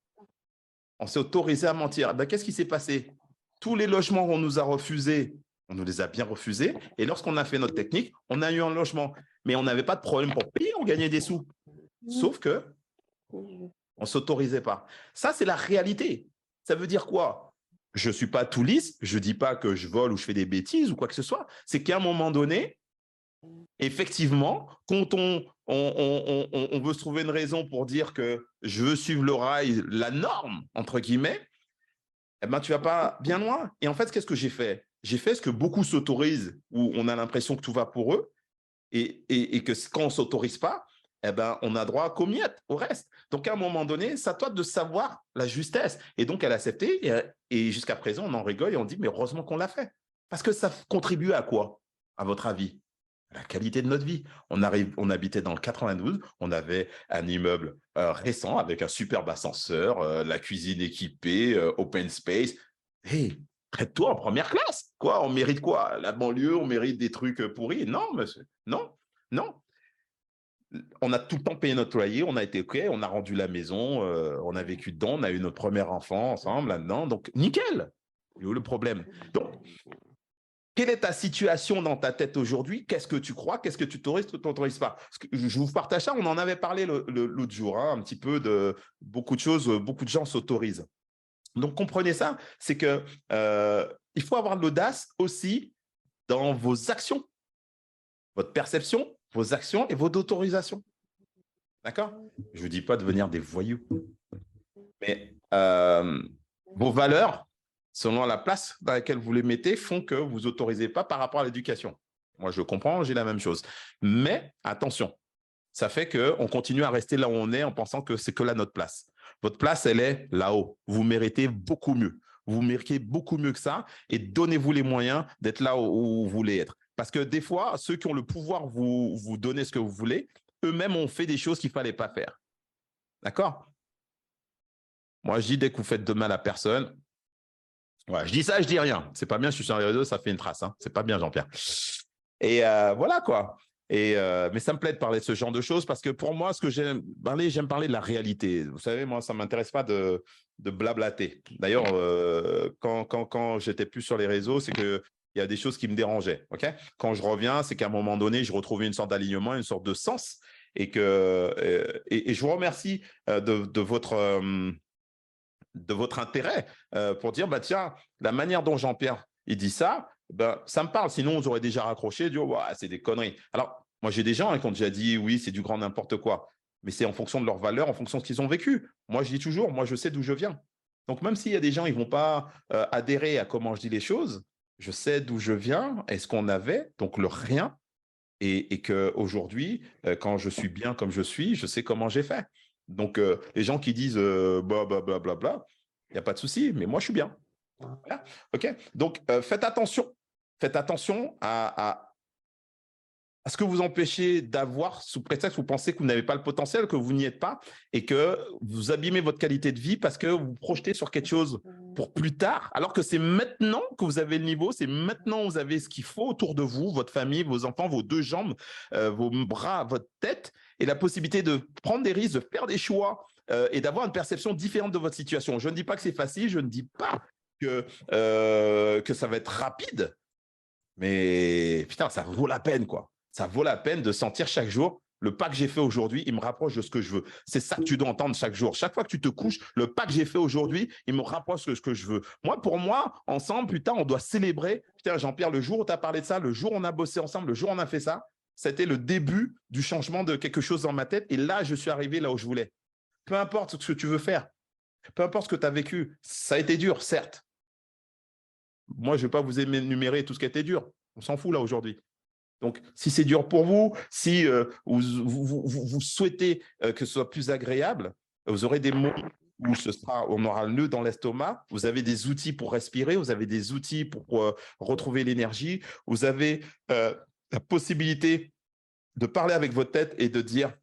Speaker 1: On s'est autorisé à mentir. Ben, qu'est-ce qui s'est passé? Tous les logements qu'on nous a refusés, on nous les a bien refusés. Et lorsqu'on a fait notre technique, on a eu un logement. Mais on n'avait pas de problème pour payer, on gagnait des sous. Sauf que on ne s'autorisait pas. Ça, c'est la réalité. Ça veut dire quoi? Je ne suis pas tout lisse, je ne dis pas que je vole ou je fais des bêtises ou quoi que ce soit. C'est qu'à un moment donné, effectivement, quand on veut se trouver une raison pour dire que je veux suivre le rail, la norme, entre guillemets, eh ben, tu ne vas pas bien loin. Et en fait, qu'est-ce que j'ai fait? J'ai fait ce que beaucoup s'autorisent, où on a l'impression que tout va pour eux, et que quand on ne s'autorise pas, eh ben, on a droit qu'aux miettes, au reste. Donc, à un moment donné, c'est à toi de savoir la justesse. Et donc, elle a accepté, et jusqu'à présent, on en rigole et on dit, mais heureusement qu'on l'a fait. Parce que ça contribue à quoi, à votre avis? La qualité de notre vie. On habitait dans le 92, on avait un immeuble récent avec un superbe ascenseur, la cuisine équipée, open space. Hey, traite-toi en première classe. Quoi, on mérite quoi? La banlieue, on mérite des trucs pourris? Non, monsieur. Non, non. On a tout le temps payé notre loyer, on a été OK, on a rendu la maison, on a vécu dedans, on a eu notre premier enfant ensemble là-dedans. Donc, nickel. Il y a où le problème? Donc, quelle est ta situation dans ta tête aujourd'hui? Qu'est-ce que tu crois? Qu'est-ce que tu t'autorises pas? Parce que je vous partage ça, on en avait parlé l'autre jour, hein, un petit peu de beaucoup de choses, beaucoup de gens s'autorisent. Donc, comprenez ça, c'est que il faut avoir de l'audace aussi dans vos actions, votre perception, vos actions et votre autorisation. D'accord? Je ne vous dis pas de devenir des voyous, mais vos valeurs, selon la place dans laquelle vous les mettez, font que vous vous autorisez pas par rapport à l'éducation. Moi, je comprends, j'ai la même chose. Mais attention, ça fait qu'on continue à rester là où on est en pensant que c'est que là notre place. Votre place, elle est là-haut. Vous méritez beaucoup mieux. Vous méritez beaucoup mieux que ça et donnez-vous les moyens d'être là où vous voulez être. Parce que des fois, ceux qui ont le pouvoir vous donner ce que vous voulez, eux-mêmes ont fait des choses qu'il ne fallait pas faire. D'accord? Moi, je dis, dès que vous faites de mal à personne, ouais, je dis ça, je dis rien. C'est pas bien, je suis sur les réseaux, ça fait une trace. Hein. C'est pas bien, Jean-Pierre. Et voilà, quoi. Mais ça me plaît de parler de ce genre de choses parce que pour moi, ce que j'aime parler de la réalité. Vous savez, moi, ça ne m'intéresse pas de blablater. D'ailleurs, quand j'étais plus sur les réseaux, c'est qu'il y a des choses qui me dérangeaient. Okay, quand je reviens, c'est qu'à un moment donné, je retrouvais une sorte d'alignement, une sorte de sens. Et je vous remercie de votre intérêt pour dire, bah, tiens, la manière dont Jean-Pierre il dit ça, ben, ça me parle. Sinon, on aurait déjà raccroché, dit, oh, c'est des conneries. Alors, moi, j'ai des gens qui ont déjà dit, oui, c'est du grand n'importe quoi. Mais c'est en fonction de leurs valeurs, en fonction de ce qu'ils ont vécu. Moi, je dis toujours, moi, je sais d'où je viens. Donc, même s'il y a des gens, ils ne vont pas adhérer à comment je dis les choses, je sais d'où je viens et ce qu'on avait, donc le rien. Et qu'aujourd'hui, quand je suis bien comme je suis, je sais comment j'ai fait. Donc, les gens qui disent blablabla, il n'y a pas de souci, mais moi, je suis bien. Voilà. OK? Donc, faites attention. Faites attention à ce que vous empêchez d'avoir sous prétexte que vous pensez que vous n'avez pas le potentiel, que vous n'y êtes pas et que vous abîmez votre qualité de vie parce que vous vous projetez sur quelque chose pour plus tard, alors que c'est maintenant que vous avez le niveau, c'est maintenant que vous avez ce qu'il faut autour de vous, votre famille, vos enfants, vos deux jambes, vos bras, votre tête et la possibilité de prendre des risques, de faire des choix et d'avoir une perception différente de votre situation. Je ne dis pas que c'est facile, je ne dis pas que ça va être rapide, mais putain, ça vaut la peine, quoi. Ça vaut la peine de sentir chaque jour, le pas que j'ai fait aujourd'hui, il me rapproche de ce que je veux. C'est ça que tu dois entendre chaque jour. Chaque fois que tu te couches, le pas que j'ai fait aujourd'hui, il me rapproche de ce que je veux. Moi, pour moi, ensemble, putain, on doit célébrer. Putain, Jean-Pierre, le jour où tu as parlé de ça, le jour où on a bossé ensemble, le jour où on a fait ça, c'était le début du changement de quelque chose dans ma tête. Et là, je suis arrivé là où je voulais. Peu importe ce que tu veux faire, peu importe ce que tu as vécu, ça a été dur, certes. Moi, je ne vais pas vous énumérer tout ce qui a été dur. On s'en fout là aujourd'hui. Donc, si c'est dur pour vous, si vous souhaitez que ce soit plus agréable, vous aurez des mots où on aura le nœud dans l'estomac, vous avez des outils pour respirer, vous avez des outils pour retrouver l'énergie, vous avez la possibilité de parler avec votre tête et de dire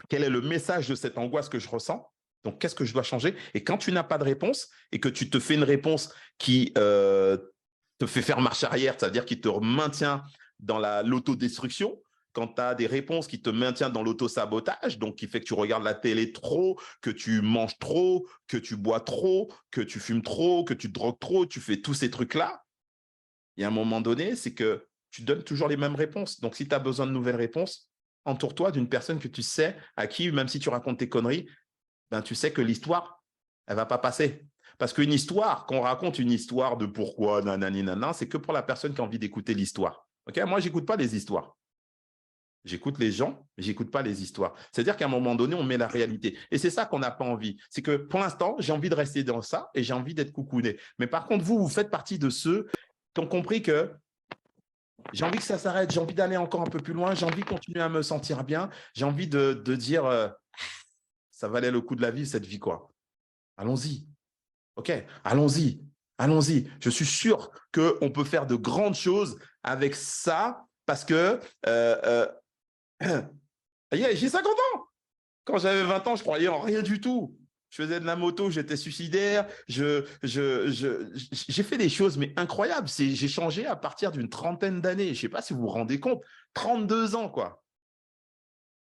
Speaker 1: quel est le message de cette angoisse que je ressens. Donc, qu'est-ce que je dois changer? Et quand tu n'as pas de réponse et que tu te fais une réponse qui te fait faire marche arrière, c'est-à-dire qui te maintient dans l'autodestruction, quand tu as des réponses qui te maintiennent dans l'autosabotage, donc qui fait que tu regardes la télé trop, que tu manges trop, que tu bois trop, que tu fumes trop, que tu drogues trop, tu fais tous ces trucs-là, il y a un moment donné, c'est que tu donnes toujours les mêmes réponses. Donc, si tu as besoin de nouvelles réponses, entoure-toi d'une personne que tu sais, à qui, même si tu racontes tes conneries, ben, tu sais que l'histoire, elle ne va pas passer. Parce qu'une histoire, qu'on raconte une histoire de pourquoi, nanani, nanan, c'est que pour la personne qui a envie d'écouter l'histoire. Okay, moi, je n'écoute pas les histoires. J'écoute les gens, mais je n'écoute pas les histoires. C'est-à-dire qu'à un moment donné, on met la réalité. Et c'est ça qu'on n'a pas envie. C'est que pour l'instant, j'ai envie de rester dans ça et j'ai envie d'être coucouné. Mais par contre, vous faites partie de ceux qui ont compris que j'ai envie que ça s'arrête, j'ai envie d'aller encore un peu plus loin, j'ai envie de continuer à me sentir bien, j'ai envie de dire ça valait le coup de la vie, cette vie, quoi. Allons-y. OK, allons-y. Allons-y. Je suis sûr qu'on peut faire de grandes choses avec ça parce que j'ai 50 ans. Quand j'avais 20 ans, je croyais en rien du tout. Je faisais de la moto, j'étais suicidaire. J'ai fait des choses mais incroyables. J'ai changé à partir d'une trentaine d'années. Je ne sais pas si vous vous rendez compte. 32 ans, quoi.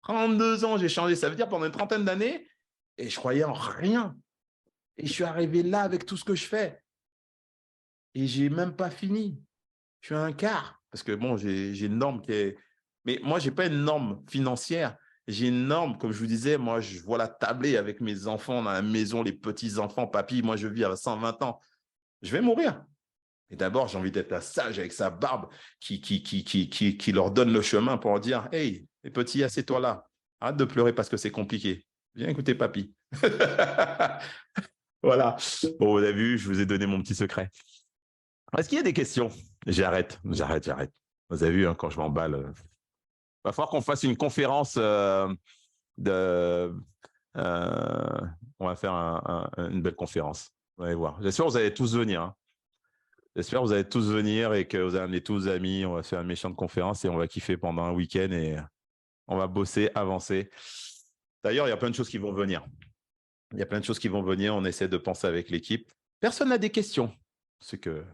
Speaker 1: 32 ans, j'ai changé. Ça veut dire pendant une trentaine d'années, et je croyais en rien. Et je suis arrivé là avec tout ce que je fais. Et je n'ai même pas fini. Je suis à un quart. Parce que bon, j'ai une norme qui est… Mais moi, je n'ai pas une norme financière. J'ai une norme, comme je vous disais, moi, je vois la tablée avec mes enfants dans la maison, les petits-enfants. Papy, moi, je vis à 120 ans. Je vais mourir. Et d'abord, j'ai envie d'être un sage avec sa barbe qui leur donne le chemin pour leur dire « Hey, les petits, assieds-toi là. Arrête de pleurer parce que c'est compliqué. Viens écouter papy. » Voilà. Bon, vous avez vu, je vous ai donné mon petit secret. Est-ce qu'il y a des questions? J'arrête. Vous avez vu, hein, quand je m'emballe. Va falloir qu'on fasse une conférence on va faire une belle conférence. Vous allez voir. J'espère que vous allez tous venir. Hein. J'espère que vous allez tous venir et que vous allez amener tous vos amis. On va faire une méchante conférence et on va kiffer pendant un week-end et on va bosser, avancer. D'ailleurs, il y a plein de choses qui vont venir. On essaie de penser avec l'équipe. Personne n'a des questions. C'est que…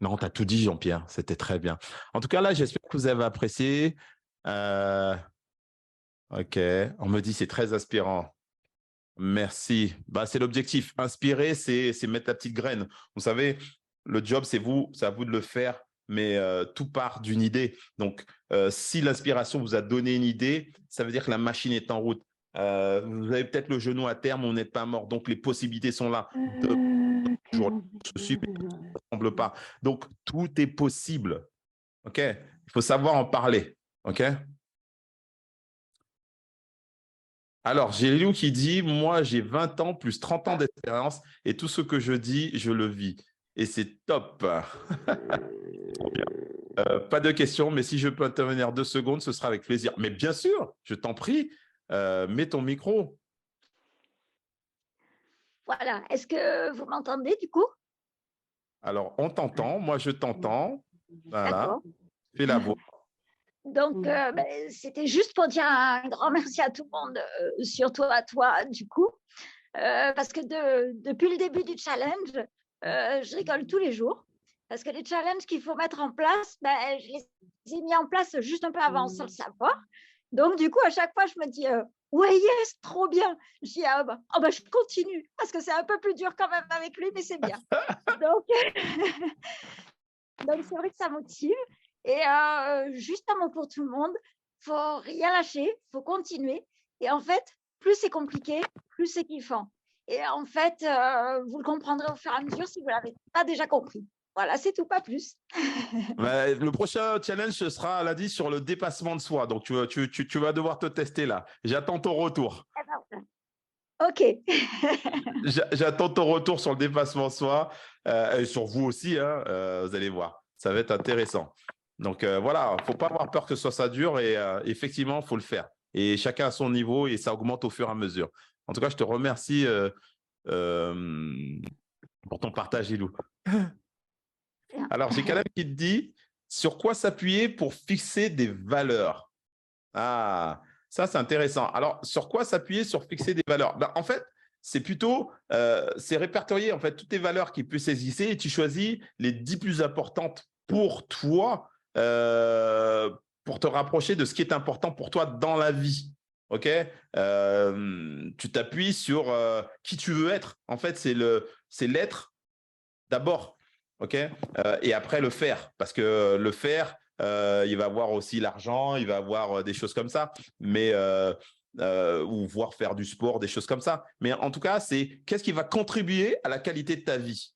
Speaker 1: Non, tu as tout dit, Jean-Pierre. C'était très bien. En tout cas, là, j'espère que vous avez apprécié. OK. On me dit c'est très inspirant. Merci. Bah, c'est l'objectif. Inspirer, c'est mettre la petite graine. Vous savez, le job, c'est à vous de le faire, mais tout part d'une idée. Donc, si l'inspiration vous a donné une idée, ça veut dire que la machine est en route. Vous avez peut-être le genou à terre, mais on n'est pas mort. Donc, les possibilités sont là. Je suis, mais ça ne semble pas. Donc, tout est possible. OK? Il faut savoir en parler. OK? Alors, j'ai Léo qui dit « Moi, j'ai 20 ans plus 30 ans d'expérience et tout ce que je dis, je le vis. Et c'est top. » Trop bien. Pas de questions, mais si je peux intervenir 2 secondes, ce sera avec plaisir. Mais bien sûr, je t'en prie, mets ton micro.
Speaker 3: Voilà. Est-ce que vous m'entendez du coup?
Speaker 1: Alors, on t'entend. Moi, je t'entends. Voilà.
Speaker 3: D'accord.
Speaker 1: Fais la voix.
Speaker 3: Donc, c'était juste pour dire un grand merci à tout le monde, surtout à toi, du coup, parce que depuis le début du challenge, je rigole tous les jours, parce que les challenges qu'il faut mettre en place, je les ai mis en place juste un peu avant, sans le savoir. Donc, du coup, à chaque fois, je me dis ouais, yes, trop bien. Je dis je continue, parce que c'est un peu plus dur quand même avec lui, mais c'est bien. Donc, c'est vrai que ça motive. Et juste un mot pour tout le monde, il ne faut rien lâcher, il faut continuer. Et en fait, plus c'est compliqué, plus c'est kiffant. Et en fait, vous le comprendrez au fur et à mesure si vous ne l'avez pas déjà compris. Voilà, c'est tout, pas plus.
Speaker 1: Le prochain challenge, ce sera lundi sur le dépassement de soi. Donc, tu vas devoir te tester là. J'attends ton retour.
Speaker 3: OK.
Speaker 1: J'attends ton retour sur le dépassement de soi et sur vous aussi. Hein, vous allez voir. Ça va être intéressant. Donc, voilà, il ne faut pas avoir peur que ça dure et effectivement, il faut le faire. Et chacun à son niveau et ça augmente au fur et à mesure. En tout cas, je te remercie pour ton partage, Ilou. Alors, j'ai Caleb qui te dit sur quoi s'appuyer pour fixer des valeurs. Ah, ça, c'est intéressant. Alors, sur quoi s'appuyer sur fixer des valeurs? En fait, c'est plutôt c'est répertorier en fait toutes les valeurs qui puissent exister et tu choisis les 10 plus importantes pour toi pour te rapprocher de ce qui est important pour toi dans la vie. OK? Tu t'appuies sur qui tu veux être. En fait, c'est l'être d'abord. OK? Et après, le faire. Parce que le faire, il va avoir aussi l'argent, il va avoir des choses comme ça, mais ou voir faire du sport, des choses comme ça. Mais en tout cas, c'est qu'est-ce qui va contribuer à la qualité de ta vie.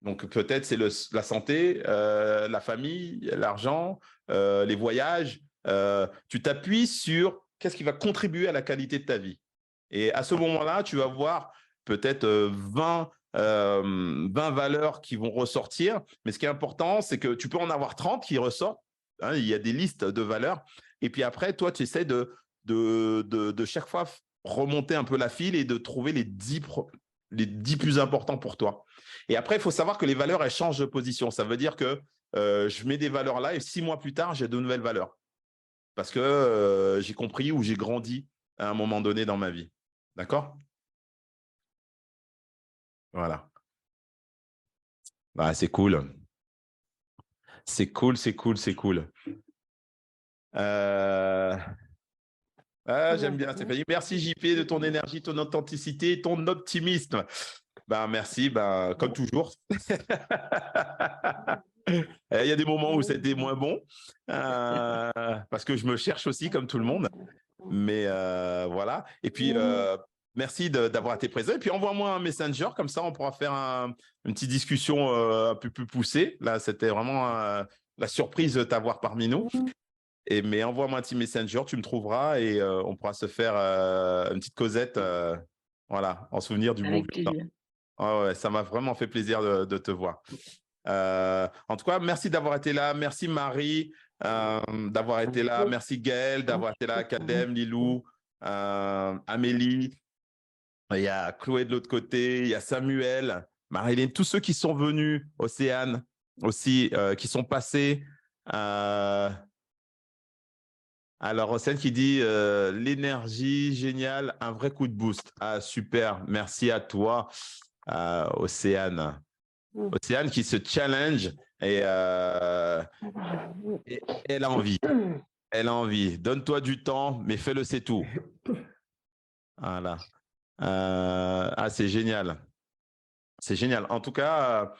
Speaker 1: Donc peut-être c'est la santé, la famille, l'argent, les voyages. Tu t'appuies sur qu'est-ce qui va contribuer à la qualité de ta vie. Et à ce moment-là, tu vas voir peut-être 20 valeurs qui vont ressortir. Mais ce qui est important, c'est que tu peux en avoir 30 qui ressortent. Hein, il y a des listes de valeurs. Et puis après, toi, tu essaies de chaque fois remonter un peu la file et de trouver les 10 plus importants pour toi. Et après, il faut savoir que les valeurs, elles changent de position. Ça veut dire que je mets des valeurs là et 6 mois plus tard, j'ai de nouvelles valeurs. Parce que j'ai compris ou j'ai grandi à un moment donné dans ma vie. D'accord? Voilà. Bah, c'est cool. C'est cool, c'est cool, c'est cool. J'aime bien, Stéphanie. Merci, JP, de ton énergie, ton authenticité, ton optimisme. Ben, merci, ben, comme toujours. Il y a des moments où c'était moins bon, parce que je me cherche aussi, comme tout le monde. Mais voilà. Et puis, merci d'avoir été présent. Et puis, envoie-moi un messenger, comme ça, on pourra faire une petite discussion un peu plus poussée. Là, c'était vraiment la surprise de t'avoir parmi nous. Mais envoie-moi un petit messenger, tu me trouveras et on pourra se faire une petite causette, voilà, en souvenir du bon
Speaker 4: Avec
Speaker 1: vieux temps.
Speaker 4: plaisir.
Speaker 1: Ah ouais, ça m'a vraiment fait plaisir de te voir. En tout cas, merci d'avoir été là. Merci Marie d'avoir été là. Merci Gaëlle d'avoir été là. Kadem, Lilou, Amélie. Il y a Chloé de l'autre côté. Il y a Samuel, Marilyn, tous ceux qui sont venus. Océane aussi, qui sont passés. Alors, Océane qui dit l'énergie, génial, un vrai coup de boost. Ah, super. Merci à toi, Océane. Océane qui se challenge et elle a envie. Elle a envie. Donne-toi du temps, mais fais-le, c'est tout. Voilà. C'est génial. C'est génial. En tout cas,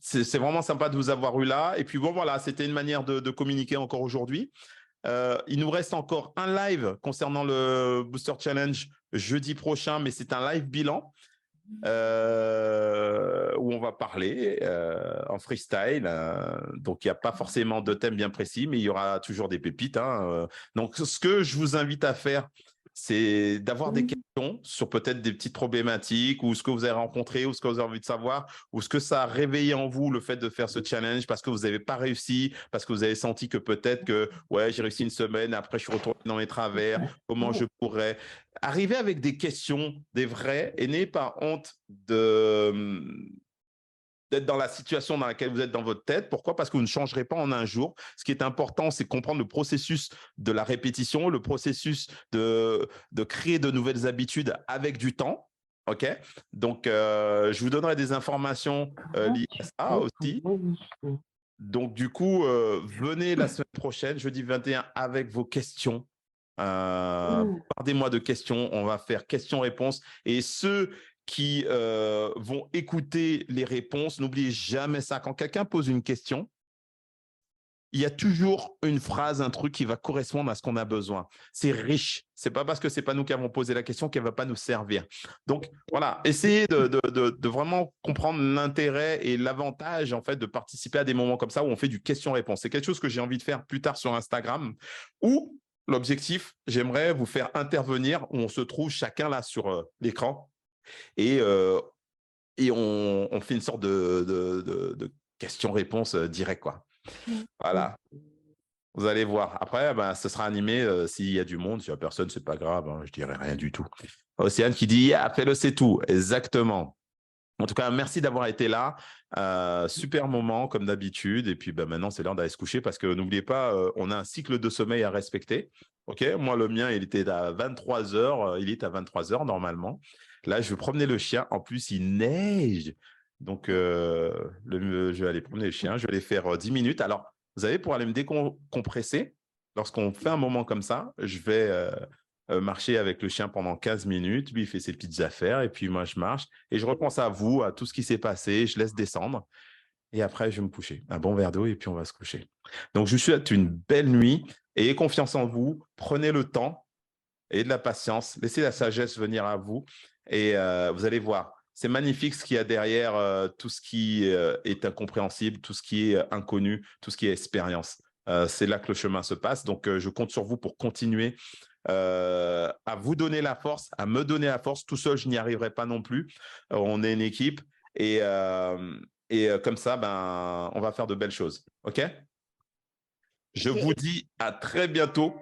Speaker 1: c'est vraiment sympa de vous avoir eu là. Et puis bon, voilà, c'était une manière de communiquer encore aujourd'hui. Il nous reste encore un live concernant le Booster Challenge jeudi prochain, mais c'est un live bilan. Où on va parler en freestyle. Donc, il n'y a pas forcément de thème bien précis, mais il y aura toujours des pépites. Hein. Donc, ce que je vous invite à faire, c'est d'avoir des questions sur peut-être des petites problématiques ou ce que vous avez rencontré ou ce que vous avez envie de savoir ou ce que ça a réveillé en vous le fait de faire ce challenge parce que vous n'avez pas réussi, parce que vous avez senti que peut-être que ouais, j'ai réussi une semaine, après je suis retourné dans mes travers, comment je pourrais… Arrivez avec des questions, des vraies, et n'ayez pas honte d'être dans la situation dans laquelle vous êtes dans votre tête. Pourquoi? Parce que vous ne changerez pas en un jour. Ce qui est important, c'est comprendre le processus de la répétition, le processus de créer de nouvelles habitudes avec du temps. OK? Donc, je vous donnerai des informations liées à ça aussi. Donc, du coup, venez la semaine prochaine, jeudi 21, avec vos questions. Parlez-moi de questions, on va faire questions-réponses. Et ceux qui vont écouter les réponses, n'oubliez jamais ça. Quand quelqu'un pose une question, il y a toujours une phrase, un truc qui va correspondre à ce qu'on a besoin. C'est riche. C'est pas parce que c'est pas nous qui avons posé la question qu'elle va pas nous servir. Donc voilà, essayez de vraiment comprendre l'intérêt et l'avantage en fait de participer à des moments comme ça où on fait du question-réponse. C'est quelque chose que j'ai envie de faire plus tard sur Instagram où l'objectif, j'aimerais vous faire intervenir où on se trouve chacun là sur l'écran et on fait une sorte de question-réponse direct, quoi. Voilà. Vous allez voir. Après, ce sera animé s'il y a du monde. S'il n'y a personne, ce n'est pas grave. Hein, je ne dirai rien du tout. Océane qui dit « fais-le, c'est tout ». Exactement. En tout cas, merci d'avoir été là. Super moment, comme d'habitude. Et puis, maintenant, c'est l'heure d'aller se coucher parce que n'oubliez pas, on a un cycle de sommeil à respecter. OK? Moi, le mien, il était à 23h. Il est à 23h normalement. Là, je vais promener le chien. En plus, il neige. Donc, je vais aller promener le chien. Je vais aller faire 10 minutes. Alors, vous savez, pour aller me décompresser, lorsqu'on fait un moment comme ça, je vais marcher avec le chien pendant 15 minutes. Lui, il fait ses petites affaires et puis moi, je marche. Et je repense à vous, à tout ce qui s'est passé. Je laisse descendre. Et après, je vais me coucher. Un bon verre d'eau et puis on va se coucher. Donc, je vous souhaite une belle nuit. Ayez confiance en vous. Prenez le temps et de la patience. Laissez la sagesse venir à vous. Et vous allez voir. C'est magnifique ce qu'il y a derrière tout ce qui est incompréhensible, tout ce qui est inconnu, tout ce qui est expérience. C'est là que le chemin se passe. Donc, je compte sur vous pour continuer à vous donner la force, à me donner la force. Tout seul, je n'y arriverai pas non plus. On est une équipe et comme ça, ben, on va faire de belles choses. OK? Je vous dis à très bientôt